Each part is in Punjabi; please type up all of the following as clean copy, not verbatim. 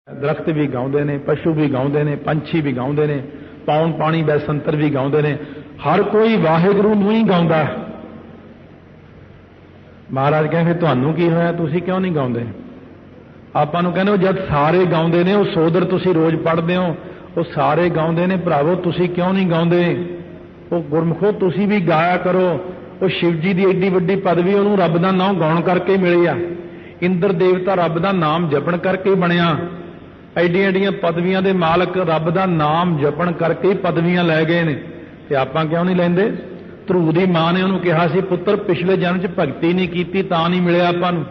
दरख्त भी गाउंदे ने, पशु भी गाउंदे ने, पंछी भी गाउंदे ने, पौन पानी बैसंतर भी गाउंदे ने। हर कोई वाहिगुरू नूं ही गाउंदा। महाराज कहेंगे तुहानूं की होया, तुसीं क्यों नहीं गाउंदे? आपां नूं कहने जद सारे गाउंदे ने, वो सोदर तुसीं रोज पढ़दे हो, वो सारे गाउंदे ने, भरावो तुसीं क्यों नहीं गाउंदे? वो गुरमुखो तुसीं भी गाया करो। वो शिव जी की एडी वड्डी पदवी उन्होंने रब का नाम गाउण करके मिली आ। इंद्र देवता रब का नाम जपण करके बनिया। एडियां एडियां पदवियां दे मालक रब का नाम जपण करके ही पदवियां लै गए ने, ते आपां क्यों नहीं लैंदे? ध्रुव दी मां ने उन्होंने कहा सी, पुत्र पिछले जन्म च भगती नहीं की तां नहीं मिलिया आपां नूं।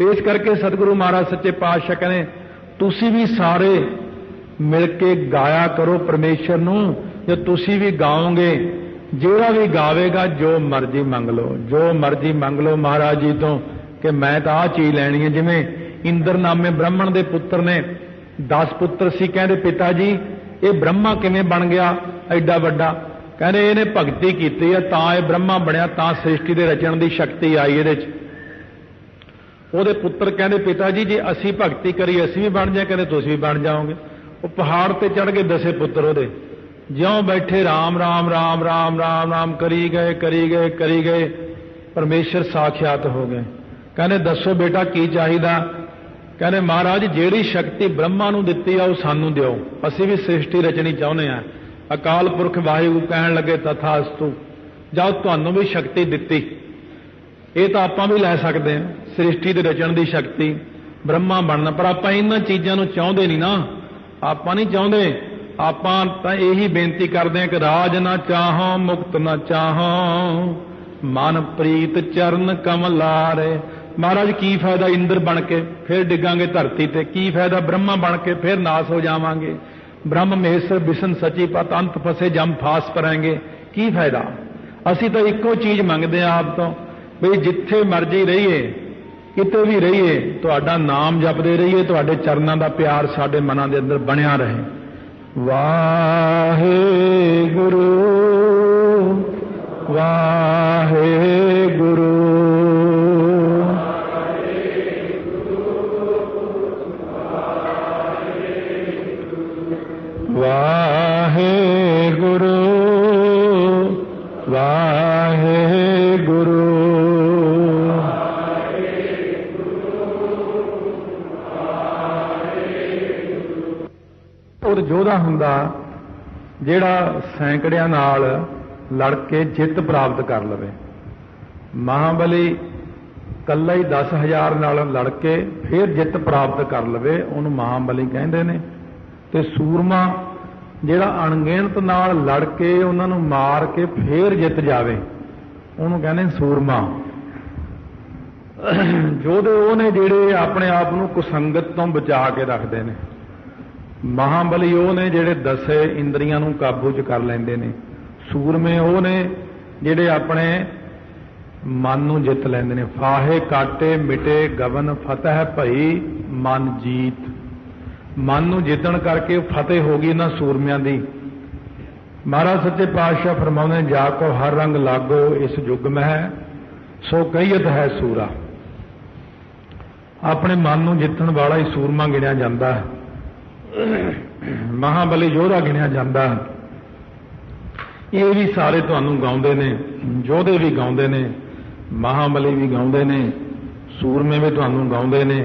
इस करके सतगुरु महाराज सच्चे पातशाह कहने तुसीं भी सारे मिल के गाया करो परमेश्वर नूं। जो तुसीं भी गाओगे, जेड़ा भी गावेगा जो मर्जी मंग लो, जो मर्जी मंग लो महाराज जी तो, कि मैं तो आह चीज़ लैनी है। जिवें इंद्र नामे ब्राह्मण के पुत्र ने 10 पुत्र सी, कहते पिता जी ये ब्रह्मा किवें बन गया एडा वड्डा? कहते इहने भगती कीती है तां ये ब्रह्मा बनया, तां सृष्टि दे रचण दी शक्ति आई इहदे च। ਉਹਦੇ पुत्र कहते पिता जी जे असी भगती करी असी भी बन जाए, कहते तुसीं भी बन जाओगे। वो पहाड़ ते चढ़ के 10 पुत्र ਉਹਦੇ ज्यों बैठे राम राम राम राम राम राम करी गए करी गए करी गए, परमेश्वर साक्षात हो गए। कहते दसो बेटा की चाहिदा? कहते महाराज जिहड़ी शक्ति ब्रह्मा नूं दित्ती आ, वो सानूं दिओ, असीं भी सृष्टि रचनी चाहुंदे आ। अकाल पुरख वाहिगुरू कहण लगे तथास्तु, जाओ तुहानूं भी शक्ति दित्ती, ये तो आपां भी लै सकदे हैं सृष्टि दे रचण दी शक्ति, ब्रह्मा बनना। पर आपां इन्हां चीज़ां नूं चाहुंदे नहीं ना, आपां नहीं चाहुंदे। आपां तां यही बेनती करदे हैं कि राज ना चाहो मुक्त ना चाहो, मन प्रीत चरण कमलारे। महाराज की फायदा इंद्र बन के फिर डिगांगे धरती ते, की फायदा ब्रह्मा बन के फिर नाश हो जावांगे, ब्रह्म महेश्वर विष्णु सची पत अंत फसे जम फास परांगे, की फायदा? असी तो इको चीज़ मंगते हैं आप तो, बई जिथे मर्जी रहिए किते भी रहिए, तुहाडा नाम जपदे रहिए, तुहाडे चरनां दा प्यार साडे मनां दे अंदर बनिया रहे। वाहिगुरू वाहिगुरू वाहिगुरू वाहिगुरू। और जोधा हुंदा जिहड़ा सैकड़ियां नाल लड़ के जित प्राप्त कर लवे। महाबली कल्ला ही 10,000 नाल लड़ के फिर जित प्राप्त कर लवे, उन्होंने महाबली कहते हैं। ते सूरमा जिहड़ा अणगिणत नाल लड़ के उन्होंने मार के फिर जित जावे, उन्होंने कहते सूरमा। जोधे वो ने जिहड़े अपने आप को कुसंगत तो बचा के रखते हैं। महाबली वो ने जिहड़े 10 इंद्रियां नूं काबू च कर लैंदे ने। सूरमे वो ने जिहड़े अपने मन नूं जित लैंदे ने। फाहे काटे मिटे गवन फतह भई मन जीत। मन नूं जितण करके फतेह हो गई इन्हां सूरमियां दी। महाराज सच्चे पातशाह फरमाउंदे ने जाको हर रंग लागो इस युग में सो कहीयत है सूरा। अपने मन नूं जितण वाला ही सूरमा गिणिया जांदा है, महाबली योधा गिणिया जांदा है। ये भी सारे तुहानूं गाउंदे ने, योधे भी गाउंदे ने, महाबली भी गाउंदे ने, सूरमे भी तुहानूं गाउंदे ने।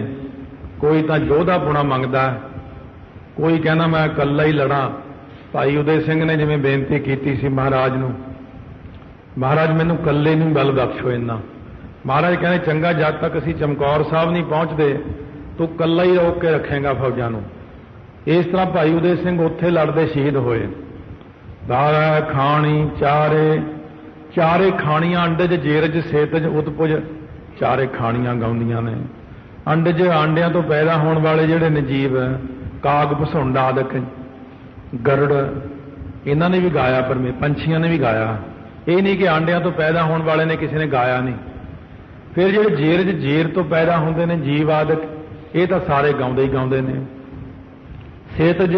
कोई तां योधा पुणा मंगदा, कोई कहना मैं कल्ला ही लड़ा। भाई उदय सिंह ने जिवें बेनती कीती सी महाराज नूं, महाराज मैनूं कल्ले नूं गल बख्शो इन्ना। महाराज कहने चंगा जद तक असीं चमकौर साहब नहीं पहुंचते तू कल्ला ही रोक के रखेगा फौजां नूं। इस तरह भाई उदय सिंह उत्थे लड़दे शहीद होए। दारा खाणी चारे चारे खाणियां अंडे जेरज सेतज उत्पुज, चारे खाणियां गाउंदियां ने। अंडे आंडियां तो पैदा होने वाले जिहड़े ने जीव, काग भसुंड आदक गरुड़, इन्हां ने भी गाया, पर पंछियां ने भी गाया। ये नहीं कि आंडियां तो पैदा होने वाले ने किसी ने गाया नहीं। फिर जिहड़े जेरज जेर तो पैदा होंदे ने जीव आदक, ये तो सारे गाउंदे ही गाउंदे ने। सेतज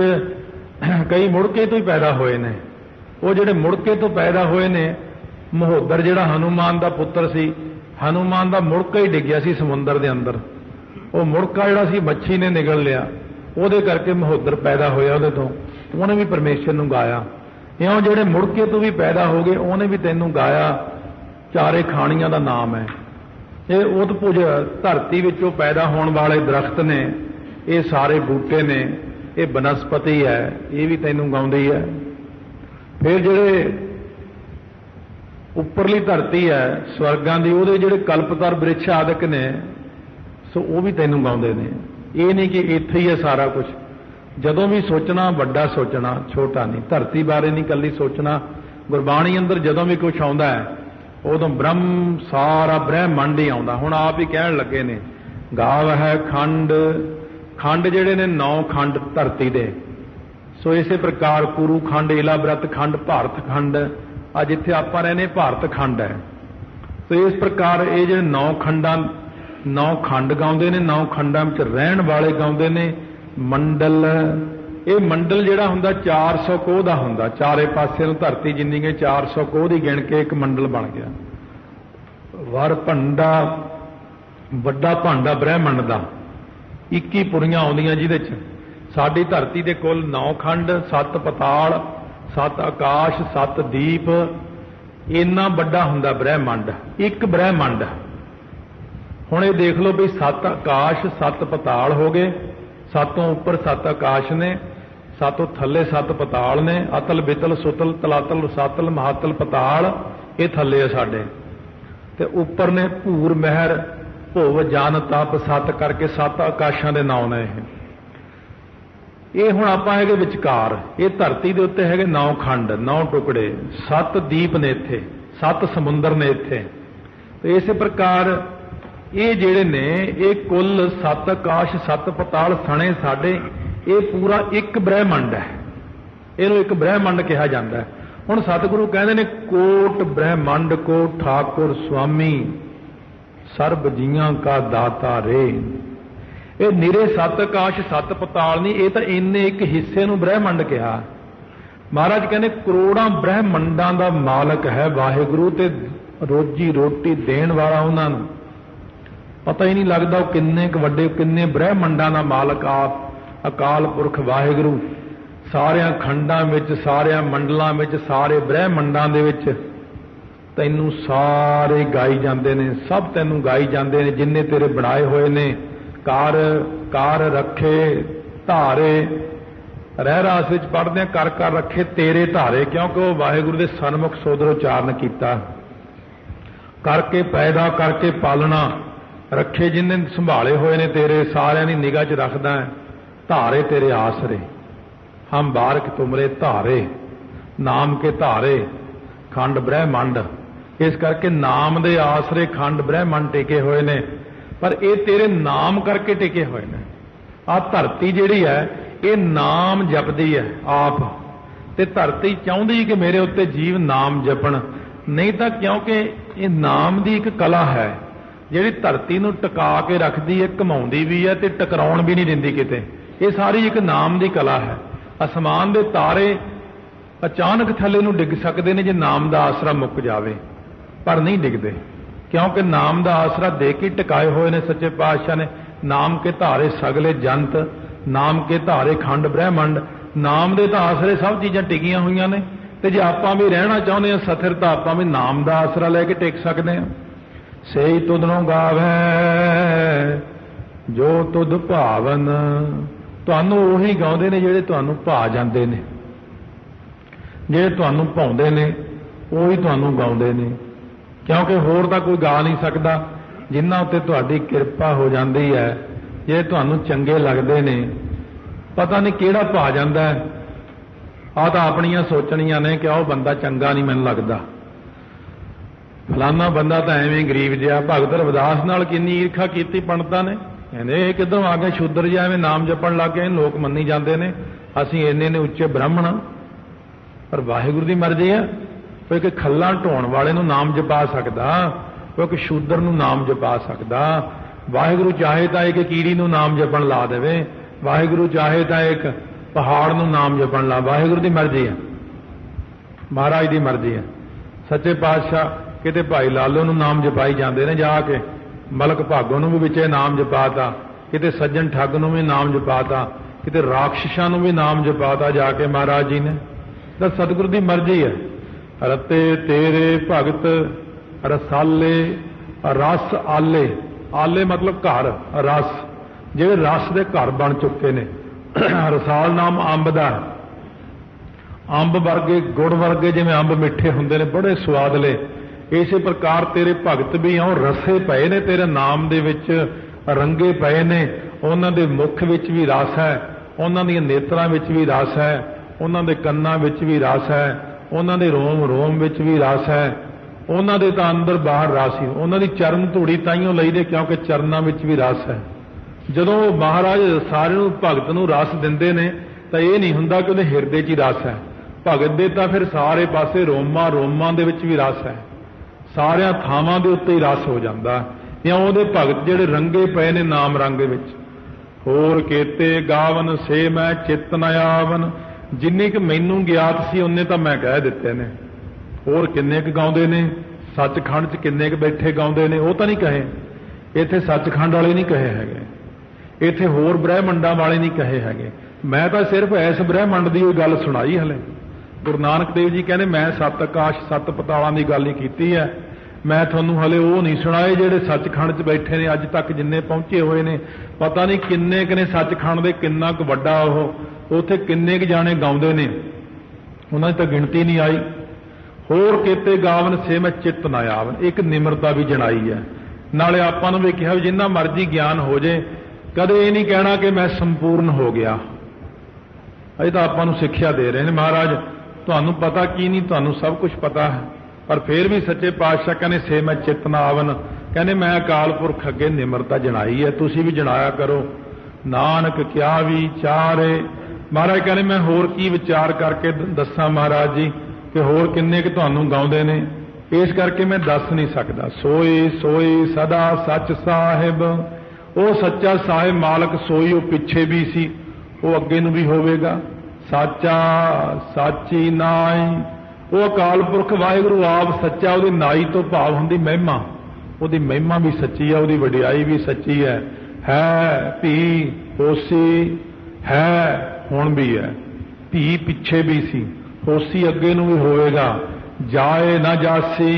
कई मुड़के तो ही पैदा होए ने। वो जिहड़े मुड़के तो पैदा होए ने, महोदर जिहड़ा हनुमान का पुत्र सी, हनुमान का मुड़का ही डिग्या सी समुंदर के अंदर। वो मुड़का जिहड़ा सी मच्छी ने निगल लिया, ਉਹਦੇ ਕਰਕੇ ਮਹੋਦਰ ਪੈਦਾ ਹੋਇਆ ਉਹਦੇ ਤੋਂ, ਉਹਨੇ ਵੀ ਪਰਮੇਸ਼ਰ ਨੂੰ ਗਾਇਆ। ਇਉਂ ਜਿਹੜੇ ਮੁੜ ਕੇ ਤੋਂ ਵੀ ਪੈਦਾ ਹੋ ਗਏ ਉਹਨੇ ਵੀ ਤੈਨੂੰ ਗਾਇਆ। ਚਾਰੇ ਖਾਣੀਆਂ ਦਾ ਨਾਮ ਹੈ। ਇਹ ਉਦਭੁਜ ਧਰਤੀ ਵਿੱਚੋਂ ਪੈਦਾ ਹੋਣ ਵਾਲੇ ਦਰਖਤ ਨੇ, ਇਹ ਸਾਰੇ ਬੂਟੇ ਨੇ, ਇਹ ਬਨਸਪਤੀ ਹੈ, ਇਹ ਵੀ ਤੈਨੂੰ ਗਾਉਂਦੀ ਹੈ। ਫਿਰ ਜਿਹੜੇ ਉੱਪਰਲੀ ਧਰਤੀ ਹੈ ਸਵਰਗਾਂ ਦੀ, ਉਹਦੇ ਜਿਹੜੇ ਕਲਪਤਰ ਬ੍ਰਿਛ ਆਦਿਕ ਨੇ, ਸੋ ਉਹ ਵੀ ਤੈਨੂੰ ਗਾਉਂਦੇ ਨੇ। ਇਹ ਨਹੀਂ ਕਿ ਇੱਥੇ ਹੀ ਹੈ ਸਾਰਾ ਕੁਝ। ਜਦੋਂ ਵੀ ਸੋਚਣਾ ਵੱਡਾ ਸੋਚਣਾ, ਛੋਟਾ ਨਹੀਂ। ਧਰਤੀ ਬਾਰੇ ਨਹੀਂ ਇਕੱਲੀ ਸੋਚਣਾ। ਗੁਰਬਾਣੀ ਅੰਦਰ ਜਦੋਂ ਵੀ ਕੁਝ ਆਉਂਦਾ ਹੈ ਉਦੋਂ ਬ੍ਰਹਮ ਸਾਰਾ ਬ੍ਰਹਿਮੰਡ ਹੀ ਆਉਂਦਾ। ਹੁਣ ਆਪ ਹੀ ਕਹਿਣ ਲੱਗੇ ਨੇ, ਗਾਵ ਹੈ ਖੰਡ, ਖੰਡ ਜਿਹੜੇ ਨੇ 9 ਖੰਡ ਧਰਤੀ ਦੇ। ਸੋ ਇਸੇ ਪ੍ਰਕਾਰ ਕੁਰੂ ਖੰਡ, ਇਲਾਬ੍ਰਤ ਖੰਡ, ਭਾਰਤ ਖੰਡ, ਅੱਜ ਜਿੱਥੇ ਆਪਾਂ ਰਹਿੰਦੇ ਭਾਰਤ ਖੰਡ ਹੈ। ਸੋ ਇਸ ਪ੍ਰਕਾਰ ਇਹ ਜਿਹੜੇ 9 ਖੰਡਾਂ, 9 ਖੰਡ ਗਾਉਂਦੇ ਨੇ, 9 ਖੰਡਾਂ ਵਿੱਚ ਰਹਿਣ ਵਾਲੇ ਗਾਉਂਦੇ ਨੇ। ਮੰਡਲ, ਇਹ ਮੰਡਲ ਜਿਹੜਾ ਹੁੰਦਾ 400 ਕੋਹ ਦਾ ਹੁੰਦਾ। ਚਾਰੇ ਪਾਸੇ ਨੂੰ ਧਰਤੀ ਜਿੰਨੀ ਗਈ 400 ਕੋਹ ਦੀ ਗਿਣ ਕੇ ਇੱਕ ਮੰਡਲ ਬਣ ਗਿਆ। ਵਰ ਭੰਡਾ, ਵੱਡਾ ਭਾਂਡਾ ਬ੍ਰਹਿਮੰਡ ਦਾ, 21 ਪੁਰੀਆਂ ਆਉਂਦੀਆਂ ਜਿਹਦੇ 'ਚ। ਸਾਡੀ ਧਰਤੀ ਦੇ ਕੁੱਲ 9 ਖੰਡ, 7 ਪਤਾਲ, 7 ਆਕਾਸ਼, 7 ਦੀਪ। ਇੰਨਾ ਵੱਡਾ ਹੁੰਦਾ ਬ੍ਰਹਿਮੰਡ, ਇੱਕ ਬ੍ਰਹਿਮੰਡ। ਹੁਣ ਇਹ ਦੇਖ ਲਓ ਵੀ 7 ਆਕਾਸ਼, 7 ਪਤਾਲ ਹੋ ਗਏ। 7 ਉੱਪਰ 7 ਆਕਾਸ਼ ਨੇ, 7 ਥੱਲੇ 7 ਪਤਾਲ ਨੇ। ਅਤਲ, ਬਿਤਲ, ਸੁਤਲ, ਤਲਾਤਲ, ਰਸਾਤਲ, ਮਹਾਤਲ, ਪਤਾਲ, ਇਹ ਥੱਲੇ ਆ ਸਾਡੇ। ਤੇ ਉੱਪਰ ਨੇ ਭੂਰ, ਮਹਿਰ, ਭੁਵ, ਜਨ, ਤਪ, 7 ਕਰਕੇ 7 ਆਕਾਸ਼ਾਂ ਦੇ ਨਾਮ ਨੇ ਇਹ। ਹੁਣ ਆਪਾਂ ਹੈਗੇ ਵਿਚਕਾਰ। ਇਹ ਧਰਤੀ ਦੇ ਉੱਤੇ ਹੈਗੇ 9 ਖੰਡ, 9 ਟੁਕੜੇ, 7 ਦੀਪ ਨੇ ਇੱਥੇ, 7 ਸਮੁੰਦਰ ਨੇ ਇੱਥੇ। ਤੇ ਇਸੇ ਪ੍ਰਕਾਰ ਇਹ ਜਿਹੜੇ ਨੇ ਇਹ ਕੁੱਲ 7 ਆਕਾਸ਼, 7 ਪਤਾਲ ਸਣੇ ਸਾਡੇ, ਇਹ ਪੂਰਾ ਇੱਕ ਬ੍ਰਹਿਮੰਡ ਹੈ। ਇਹਨੂੰ ਇੱਕ ਬ੍ਰਹਿਮੰਡ ਕਿਹਾ ਜਾਂਦਾ ਹੈ। ਹੁਣ ਸਤਿਗੁਰੂ ਕਹਿੰਦੇ ਨੇ, ਕੋਟ ਬ੍ਰਹਿਮੰਡ ਕੋ ਠਾਕੁਰ ਸੁਆਮੀ, ਸਰਬ ਜੀਆਂ ਕਾ ਦਾਤਾ ਰੇ। ਇਹ ਨਿਰੇ 7 ਆਕਾਸ਼, 7 ਪਤਾਲ ਨਹੀਂ, ਇਹ ਤਾਂ ਇੰਨੇ ਇੱਕ ਹਿੱਸੇ ਨੂੰ ਬ੍ਰਹਿਮੰਡ ਕਿਹਾ। ਮਹਾਰਾਜ ਕਹਿੰਦੇ ਕਰੋੜਾਂ ਬ੍ਰਹਿਮੰਡਾਂ ਦਾ ਮਾਲਕ ਹੈ ਵਾਹਿਗੁਰੂ, ਤੇ ਰੋਜੀ ਰੋਟੀ ਦੇਣ ਵਾਲਾ ਉਹਨਾਂ ਨੂੰ। ਪਤਾ ਹੀ ਨਹੀਂ ਲੱਗਦਾ ਉਹ ਕਿੰਨੇ ਕੁ ਵੱਡੇ, ਕਿੰਨੇ ਬ੍ਰਹਿਮੰਡਾਂ ਦਾ ਮਾਲਕ ਆਪ ਅਕਾਲ ਪੁਰਖ ਵਾਹਿਗੁਰੂ। ਸਾਰਿਆਂ ਖੰਡਾਂ ਵਿੱਚ, ਸਾਰਿਆਂ ਮੰਡਲਾਂ ਵਿੱਚ, ਸਾਰੇ ਬ੍ਰਹਿਮੰਡਾਂ ਦੇ ਵਿੱਚ ਤੈਨੂੰ ਸਾਰੇ ਗਾਈ ਜਾਂਦੇ ਨੇ, ਸਭ ਤੈਨੂੰ ਗਾਈ ਜਾਂਦੇ ਨੇ। ਜਿੰਨੇ ਤੇਰੇ ਬਣਾਏ ਹੋਏ ਨੇ, ਕਾਰ ਕਾਰ ਰੱਖੇ ਧਾਰੇ, ਰਹਿ ਰਾਸ ਵਿੱਚ ਪੜ੍ਹਦੇ ਆ, ਕਰ ਕਰ ਰੱਖੇ ਤੇਰੇ ਧਾਰੇ, ਕਿਉਂਕਿ ਉਹ ਵਾਹਿਗੁਰੂ ਦੇ ਸਨਮੁਖ ਸੋਦਰ ਉਚਾਰਨ ਕੀਤਾ। ਕਰਕੇ ਪੈਦਾ, ਕਰਕੇ ਪਾਲਣਾ, ਰੱਖੇ ਜਿੰਨੇ ਸੰਭਾਲੇ ਹੋਏ ਨੇ ਤੇਰੇ, ਸਾਰਿਆਂ ਦੀ ਨਿਗਾਹ 'ਚ ਰੱਖਦਾ ਹੈ। ਧਾਰੇ ਤੇਰੇ ਆਸਰੇ, ਹਮ ਬਾਰਕ ਤੁਮਰੇ ਧਾਰੇ, ਨਾਮ ਕੇ ਧਾਰੇ ਖੰਡ ਬ੍ਰਹਿਮੰਡ। ਇਸ ਕਰਕੇ ਨਾਮ ਦੇ ਆਸਰੇ ਖੰਡ ਬ੍ਰਹਿਮੰਡ ਟਿਕੇ ਹੋਏ ਨੇ, ਪਰ ਇਹ ਤੇਰੇ ਨਾਮ ਕਰਕੇ ਟਿਕੇ ਹੋਏ ਨੇ। ਆਹ ਧਰਤੀ ਜਿਹੜੀ ਹੈ ਇਹ ਨਾਮ ਜਪਦੀ ਹੈ ਆਪ, ਤੇ ਧਰਤੀ ਚਾਹੁੰਦੀ ਕਿ ਮੇਰੇ ਉੱਤੇ ਜੀਵ ਨਾਮ ਜਪਣ। ਨਹੀਂ ਤਾਂ ਕਿਉਂਕਿ ਇਹ ਨਾਮ ਦੀ ਇੱਕ ਕਲਾ ਹੈ ਜਿਹੜੀ ਧਰਤੀ ਨੂੰ ਟਿਕਾ ਕੇ ਰੱਖਦੀ ਹੈ, ਘਮਾਉਂਦੀ ਵੀ ਹੈ ਤੇ ਟਕਰਾਉਣ ਵੀ ਨਹੀਂ ਦਿੰਦੀ ਕਿਤੇ। ਇਹ ਸਾਰੀ ਇੱਕ ਨਾਮ ਦੀ ਕਲਾ ਹੈ। ਅਸਮਾਨ ਦੇ ਤਾਰੇ ਅਚਾਨਕ ਥੱਲੇ ਨੂੰ ਡਿੱਗ ਸਕਦੇ ਨੇ ਜੇ ਨਾਮ ਦਾ ਆਸਰਾ ਮੁੱਕ ਜਾਵੇ, ਪਰ ਨਹੀਂ ਡਿੱਗਦੇ, ਕਿਉਂਕਿ ਨਾਮ ਦਾ ਆਸਰਾ ਦੇ ਕੇ ਟਿਕਾਏ ਹੋਏ ਨੇ ਸੱਚੇ ਪਾਤਸ਼ਾਹ ਨੇ। ਨਾਮ ਕੇ ਧਾਰੇ ਸਗਲੇ ਜੰਤ, ਨਾਮ ਕੇ ਧਾਰੇ ਖੰਡ ਬ੍ਰਹਿਮੰਡ। ਨਾਮ ਦੇ ਤਾਂ ਆਸਰੇ ਸਭ ਚੀਜ਼ਾਂ ਟਿਕੀਆਂ ਹੋਈਆਂ ਨੇ, ਤੇ ਜੇ ਆਪਾਂ ਵੀ ਰਹਿਣਾ ਚਾਹੁੰਦੇ ਹਾਂ ਸਥਿਰ, ਤਾਂ ਆਪਾਂ ਵੀ ਨਾਮ ਦਾ ਆਸਰਾ ਲੈ ਕੇ ਟਿਕ ਸਕਦੇ ਹਾਂ। ਸੇਈ ਤੁਧਨੋਂ ਗਾਵੈ ਜੋ ਤੁਧ ਭਾਵਨ। ਤੁਹਾਨੂੰ ਉਹੀ ਗਾਉਂਦੇ ਨੇ ਜਿਹੜੇ ਤੁਹਾਨੂੰ ਭਾ ਜਾਂਦੇ ਨੇ, ਜਿਹੜੇ ਤੁਹਾਨੂੰ ਭਾਉਂਦੇ ਨੇ ਉਹੀ ਤੁਹਾਨੂੰ ਗਾਉਂਦੇ ਨੇ, ਕਿਉਂਕਿ ਹੋਰ ਤਾਂ ਕੋਈ ਗਾ ਨਹੀਂ ਸਕਦਾ। ਜਿਨ੍ਹਾਂ ਉੱਤੇ ਤੁਹਾਡੀ ਕਿਰਪਾ ਹੋ ਜਾਂਦੀ ਹੈ, ਜਿਹੜੇ ਤੁਹਾਨੂੰ ਚੰਗੇ ਲੱਗਦੇ ਨੇ, ਪਤਾ ਨਹੀਂ ਕਿਹੜਾ ਭਾ ਜਾਂਦਾ ਹੈ। ਆਹ ਤਾਂ ਆਪਣੀਆਂ ਸੋਚਣੀਆਂ ਨੇ ਕਿ ਉਹ ਬੰਦਾ ਚੰਗਾ ਨਹੀਂ ਮੈਨੂੰ ਲੱਗਦਾ, ਫਲਾਨਾ ਬੰਦਾ ਤਾਂ ਐਵੇਂ ਗਰੀਬ ਜਿਹਾ। ਭਗਤ ਰਵਿਦਾਸ ਨਾਲ ਕਿੰਨੀ ਈਰਖਾ ਕੀਤੀ ਪੰਡਤਾਂ ਨੇ, ਕਹਿੰਦੇ ਇਹ ਕਿੱਧਰੋਂ ਆ ਗਏ ਸ਼ੂਦਰ ਜਿਹਾ, ਐਵੇਂ ਨਾਮ ਜਪਣ ਲੱਗ ਗਏ, ਲੋਕ ਮੰਨੀ ਜਾਂਦੇ ਨੇ ਅਸੀਂ ਇੰਨੇ ਨੇ ਉੱਚੇ ਬ੍ਰਾਹਮਣ। ਪਰ ਵਾਹਿਗੁਰੂ ਦੀ ਮਰਜ਼ੀ ਹੈ। ਕੋਈ ਇੱਕ ਖੱਲਾਂ ਢੋਣ ਵਾਲੇ ਨੂੰ ਨਾਮ ਜਪਾ ਸਕਦਾ, ਕੋਈ ਇੱਕ ਸ਼ੂਦਰ ਨੂੰ ਨਾਮ ਜਪਾ ਸਕਦਾ। ਵਾਹਿਗੁਰੂ ਚਾਹੇ ਤਾਂ ਇੱਕ ਕੀੜੀ ਨੂੰ ਨਾਮ ਜਪਣ ਲਾ ਦੇਵੇ, ਵਾਹਿਗੁਰੂ ਚਾਹੇ ਤਾਂ ਇੱਕ ਪਹਾੜ ਨੂੰ ਨਾਮ ਜਪਣ ਲਾ। ਵਾਹਿਗੁਰੂ ਦੀ ਮਰਜ਼ੀ ਹੈ, ਮਹਾਰਾਜ ਦੀ ਮਰਜ਼ੀ ਹੈ। ਸੱਚੇ ਪਾਤਸ਼ਾਹ ਕਿਤੇ ਭਾਈ ਲਾਲੋ ਨੂੰ ਨਾਮ ਜਪਾਈ ਜਾਂਦੇ ਨੇ ਜਾ ਕੇ, ਮਲਕ ਭਾਗੋ ਨੂੰ ਵੀ ਵਿੱਚੇ ਨਾਮ ਜਪਾਤਾ, ਕਿਤੇ ਸੱਜਣ ਠੱਗ ਨੂੰ ਵੀ ਨਾਮ ਜਪਾਤਾ। किते राक्षसां नूं भी नाम जपाता जाके महाराज जी ने। तो सतगुरु की मर्जी है। रते तेरे भगत रसाले रस आले, आले मतलब घर, रस जिहड़े रस दे घर बन चुके ने। रसाल नाम अंब दा, अंब वर्गे गुड़ वर्गे जिवें अंब मिठे हुंदे ने बड़े स्वादले, इसे प्रकार तेरे भगत भी आउं रसे पए ने तेरे नाम दे विच, रंगे पए ने। उन्हां दे मुख विच भी रस है, उन्हां दीआं नेत्रां विच भी रस है, उन्हां दे कन्नां विच भी रस है, उन्हां दे रोम रोम विच भी रस है, उन्हां दे तां अंदर बाहर रस ही। उन्हां दी चरण धूड़ी ताइयों लईदे क्योंकि चरनां विच भी रस है। जदों महाराज सारे नूं भगत नूं रस दिंदे ने तां इह नहीं हुंदा कि उहदे हिरदे 'च ही रस है। भगत दे तां फिर सारे पासे रोमां रोमां दे विच भी रस है, सारियां थावां दे उत्ते ही रस हो जांदा। ਜਾਂ ਉਹਦੇ ਭਗਤ ਜਿਹੜੇ ਰੰਗੇ ਪਏ ਨੇ ਨਾਮ ਰੰਗ ਵਿੱਚ। ਹੋਰ ਕੇਤੇ ਗਾਵਨ ਸੇ ਮੈਂ ਚਿੱਤ ਨ ਆਵਨ, ਜਿੰਨੀ ਕਿ ਮੈਨੂੰ ਗਿਆਤ ਸੀ ਉਹਨੇ ਤਾਂ ਮੈਂ ਕਹਿ ਦਿੱਤੇ ਨੇ। ਹੋਰ ਕਿੰਨੇ ਕੁ ਗਾਉਂਦੇ ਨੇ ਸੱਚਖੰਡ 'ਚ, ਕਿੰਨੇ ਕੁ ਬੈਠੇ ਗਾਉਂਦੇ ਨੇ, ਉਹ ਤਾਂ ਨਹੀਂ ਕਹੇ। ਇੱਥੇ ਸੱਚਖੰਡ ਵਾਲੇ ਨਹੀਂ ਕਹੇ ਹੈਗੇ, ਇੱਥੇ ਹੋਰ ਬ੍ਰਹਿਮੰਡਾਂ ਵਾਲੇ ਨਹੀਂ ਕਹੇ ਹੈਗੇ। ਮੈਂ ਤਾਂ ਸਿਰਫ ਇਸ ਬ੍ਰਹਿਮੰਡ ਦੀ ਉਹ ਗੱਲ ਸੁਣਾਈ। ਹਲੇ ਗੁਰੂ ਨਾਨਕ ਦੇਵ ਜੀ ਕਹਿੰਦੇ ਮੈਂ ਸੱਤ ਆਕਾਸ਼ ਸੱਤ ਪਤਾਲਾਂ ਦੀ ਗੱਲ ਹੀ ਕੀਤੀ ਹੈ। मैं थोनू हले वो नहीं सुनाए जेडे सचखंड च बैठे ने अज तक जिन्ने पहुंचे हुए ने। पता नहीं किन्ने क ने सचखंड दे, किन्ना क वड्डा ओह उत्थे किन्ने क जाने गाउंदे ने, उन्हां दी तां गिणती नहीं आई। होर केते गावन से मैं चित्त ना आवन, एक निमरता भी जनाई है। नाले आपां नूं भी कहा भी जिन्ना मर्जी ज्ञान हो जाए, कदे ये नहीं कहना कि मैं संपूर्ण हो गया। अजे तां आपां नूं सिक्ख्या दे रहे हैं महाराज, तुहानूं पता की नहीं, तुहानूं सब कुछ पता है, पर फिर भी सच्चे पातशाह कहने से मैं चित्त ना आवन, कहने मैं अकाल पुरख अगे निमरता जनाई है, तुसी भी जनाया करो। नानक क्या विचारे, महाराज कहने मैं होर की विचार करके दसा महाराज जी कि होर किन्ने कि तुहानूं गाउंदे ने, इस करके मैं दस नहीं सकता। सोई सोई सदा सच साहिब, वो सच्चा साहिब मालक सोई, वो पिछे भी सी, वो अगे नूं भी होवेगा। साचा साची नाई, वो अकाल पुरख वाहिगुरू आप सच्चा, उसदी नाई तो भाव हुंदी महिमा, उसदी महिमा भी सच्ची है, उसदी वडियाई भी सच्ची है भी होसी है हुण भी है, भी पिछे भी सी, होसी अगे नूं भी होवेगा। जाए ना जासी,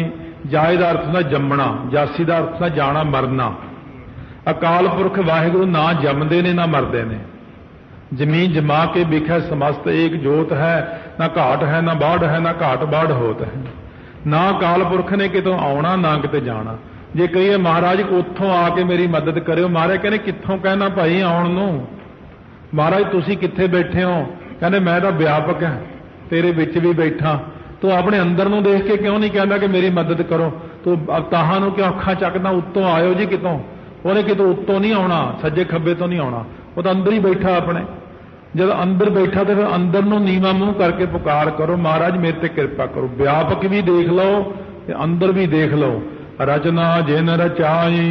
जाए दा अर्थ ना जमना, जासी दा अर्थ ना जाना मरना। अकाल पुरख वाहिगुरू ना जमदे ने ना मरदे ने। जमीन जमा के बिखै समस्त एक जोत है, ना घाट है ना बाढ़ है, ना घाट बाढ़ होत है। ना अकाल पुरख ने कितों आउणा ना किते जाना। जे कहिए महाराज उत्थों आके मेरी मदद करियो, महाराज कहने कित्थों कहना भाई आउण नूं, महाराज तुसीं कित्थे बैठे हो, कहने मैं तां व्यापक है, तेरे विच भी बैठा। तू अपने अंदर नूं देख के क्यों नहीं कहना कि मेरी मदद करो, तू ताहां नूं क्यों अखां चकदा उत्तों आयो जी कितों, ਉਹਨੇ कितों उत्तों नहीं आउणा, सज्जे खब्बे तो नहीं आउणा, वो तो अंदर ही बैठा अपने। जब अंदर बैठा तो फिर अंदर नूं नीवां मूंह करके पुकार करो, महाराज मेरे ते कृपा करो। व्यापक भी देख लो ते अंदर भी देख लो। रचना जिन रचाई,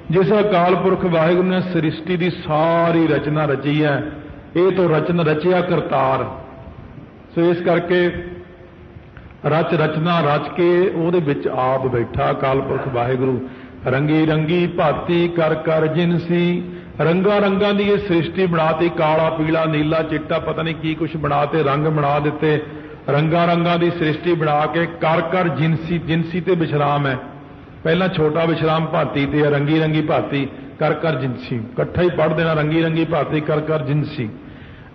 जिस अकाल पुरख वाहिगुरू ने सृष्टि की सारी रचना रची है, ये तो रचना रचिया करतार। सो इस करके रच रचना रच के ਉਹਦੇ ਵਿੱਚ आप बैठा अकाल पुरख वाहिगुरू। रंगी रंगी भाती कर कर जिनसी, रंगा रंगा की ये सृष्टि बनाती, काला पीला नीला चिट्टा पता नहीं की कुछ बनाते, रंग बना दिते। रंगा रंगा की सृष्टि बना के कर कर जिनसी, जिनसी ते विश्राम है। पहला छोटा विश्राम भाती ते रंगी रंगी भाती कर कर जिनसी, इकट्ठा ही पढ़ देना रंगी रंगी भाती कर कर जिनसी।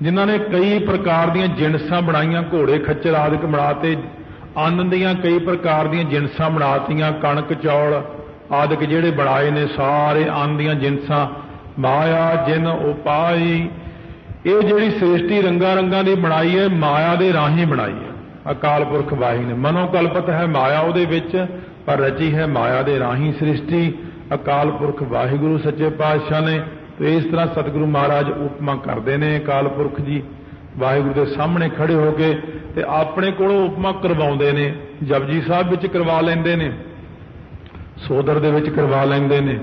जिन्हों ने कई प्रकार दी जिनसा बनाईयां, घोड़े खच्चर आदि बनाते, अन्न दियां कई प्रकार दी जिनसा बनातियां, कणक चौल आदि जिहड़े बनाए ने सारे अन्न दियां जिनसा। माया जिन उपाई, ये जिहड़ी सृष्टि रंगा रंगा दी बनाई है, माया दे राही बनाई है अकाल पुरख वाहिगुरू ने। मनोकल्पत है माया उहदे विच, पर रची है माया दे राही सृष्टि अकाल पुरख वाहिगुरू सच्चे पातशाह ने। तो इस तरह सतगुरु महाराज उपमा करते हैं अकाल पुरख जी वाहिगुरू के सामने खड़े होके, ते अपने कोलों उपमा करवाउंदे ने। जपजी साहब विच करवा लैंदे ने, सोदर दे विच करवा लैंदे ने,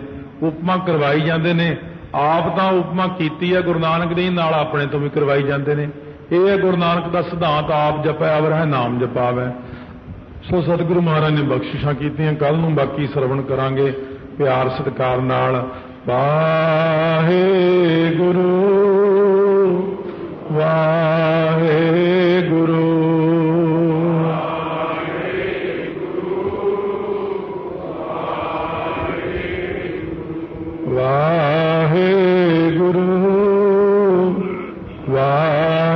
उपमा करवाई जांदे ने। आप तां उपमा कीती है गुरु नानक देव नाल, अपने तो भी करवाई जांदे ने। यह है गुरु नानक दा सिद्धांत, आप जपै अवर है नाम जपावै। सो सतगुरु महाराज ने बख्शिशां कीतियां। कल नूं बाकी सरवण करांगे प्यार सत्कार नाल। वाहिगुरू ਵਾਹਿਗੁਰੂ ਵਾਹਿਗੁਰੂ ਵਾਹਿਗੁਰੂ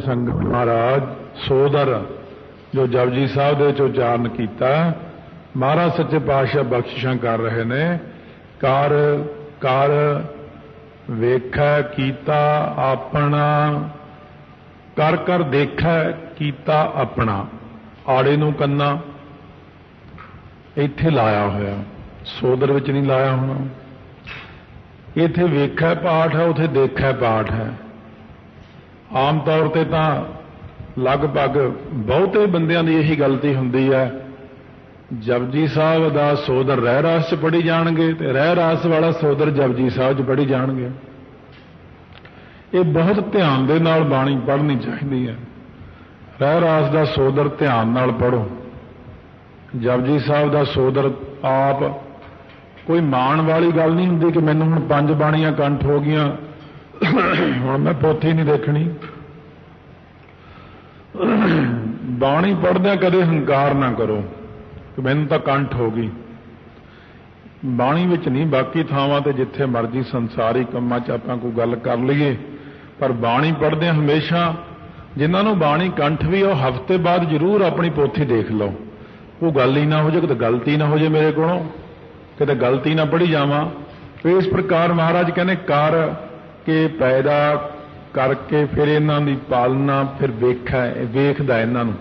ਸੰਗਤ ਮਹਾਰਾਜ ਸੋਦਰ ਜੋ ਜਪਜੀ ਸਾਹਿਬ ਦੇ ਵਿੱਚ ਉਚਾਰਨ ਕੀਤਾ, ਮਹਾਰਾਜ ਸੱਚੇ ਪਾਤਸ਼ਾਹ ਬਖਸ਼ਿਸ਼ਾਂ ਕਰ ਰਹੇ ਨੇ। ਕਰ ਕਰ ਵੇਖੈ ਕੀਤਾ ਆਪਣਾ, ਕਰ ਕਰ ਦੇਖੈ ਕੀਤਾ ਆਪਣਾ। ਆੜੇ ਨੂੰ ਕੰਨਾ ਇੱਥੇ ਲਾਇਆ ਹੋਇਆ, ਸੋਦਰ ਵਿੱਚ ਨਹੀਂ ਲਾਇਆ ਹੋਣਾ। ਇੱਥੇ ਵੇਖੈ ਪਾਠ ਹੈ, ਉੱਥੇ ਦੇਖੈ ਪਾਠ ਹੈ। ਆਮ ਤੌਰ ਤੇ ਤਾਂ ਲਗਭਗ ਬਹੁਤੇ ਬੰਦਿਆਂ ਦੀ ਇਹੀ ਗਲਤੀ ਹੁੰਦੀ ਹੈ, ਜਪਜੀ ਸਾਹਿਬ ਦਾ ਸੋਦਰ ਰਹਿ ਰਾਸ 'ਚ ਪੜ੍ਹੀ ਜਾਣਗੇ ਤੇ ਰਹਿ ਰਾਸ ਵਾਲਾ ਸੋਦਰ ਜਪਜੀ ਸਾਹਿਬ 'ਚ ਪੜ੍ਹੀ ਜਾਣਗੇ। ਇਹ ਬਹੁਤ ਧਿਆਨ ਦੇ ਨਾਲ ਬਾਣੀ ਪੜ੍ਹਨੀ ਚਾਹੀਦੀ ਹੈ। ਰਹਿ ਰਾਸ ਦਾ ਸੋਦਰ ਧਿਆਨ ਨਾਲ ਪੜ੍ਹੋ। ਜਪਜੀ ਸਾਹਿਬ ਦਾ ਸੋਦਰ ਆਪ ਕੋਈ ਮਾਣ ਵਾਲੀ ਗੱਲ ਨਹੀਂ ਹੁੰਦੀ ਕਿ ਮੈਨੂੰ ਹੁਣ 5 ਬਾਣੀਆਂ ਕੰਠ ਹੋ ਗਈਆਂ, ਹੁਣ ਮੈਂ ਪੋਥੀ ਨਹੀਂ ਦੇਖਣੀ। ਬਾਣੀ ਪੜ੍ਹਦਿਆਂ ਕਦੇ ਹੰਕਾਰ ਨਾ ਕਰੋ ਕਿ ਮੈਨੂੰ ਤਾਂ ਕੰਠ ਹੋ ਗਈ। ਬਾਣੀ ਵਿੱਚ ਨਹੀਂ, ਬਾਕੀ ਥਾਵਾਂ ਤੇ ਜਿੱਥੇ ਮਰਜ਼ੀ ਸੰਸਾਰੀ ਕੰਮਾਂ 'ਚ ਆਪਾਂ ਕੋਈ ਗੱਲ ਕਰ ਲਈਏ, ਪਰ ਬਾਣੀ ਪੜ੍ਹਦਿਆਂ ਹਮੇਸ਼ਾ ਜਿਨ੍ਹਾਂ ਨੂੰ ਬਾਣੀ ਕੰਠ ਵੀ, ਉਹ ਹਫ਼ਤੇ ਬਾਅਦ ਜ਼ਰੂਰ ਆਪਣੀ ਪੋਥੀ ਦੇਖ ਲਓ। ਉਹ ਗੱਲ ਹੀ ਨਾ ਹੋ ਜਾਏ, ਕਿਤੇ ਗਲਤੀ ਨਾ ਹੋ ਜਾਏ ਮੇਰੇ ਕੋਲੋਂ, ਕਿਤੇ ਗਲਤੀ ਨਾ ਪੜ੍ਹੀ ਜਾਵਾਂ। ਇਸ ਪ੍ਰਕਾਰ ਮਹਾਰਾਜ ਕਹਿੰਦੇ ਕਰ ਕੇ ਪੈਦਾ ਕਰਕੇ ਫਿਰ ਇਹਨਾਂ ਦੀ ਪਾਲਣਾ, ਫਿਰ ਵੇਖਦਾ ਇਹਨਾਂ ਨੂੰ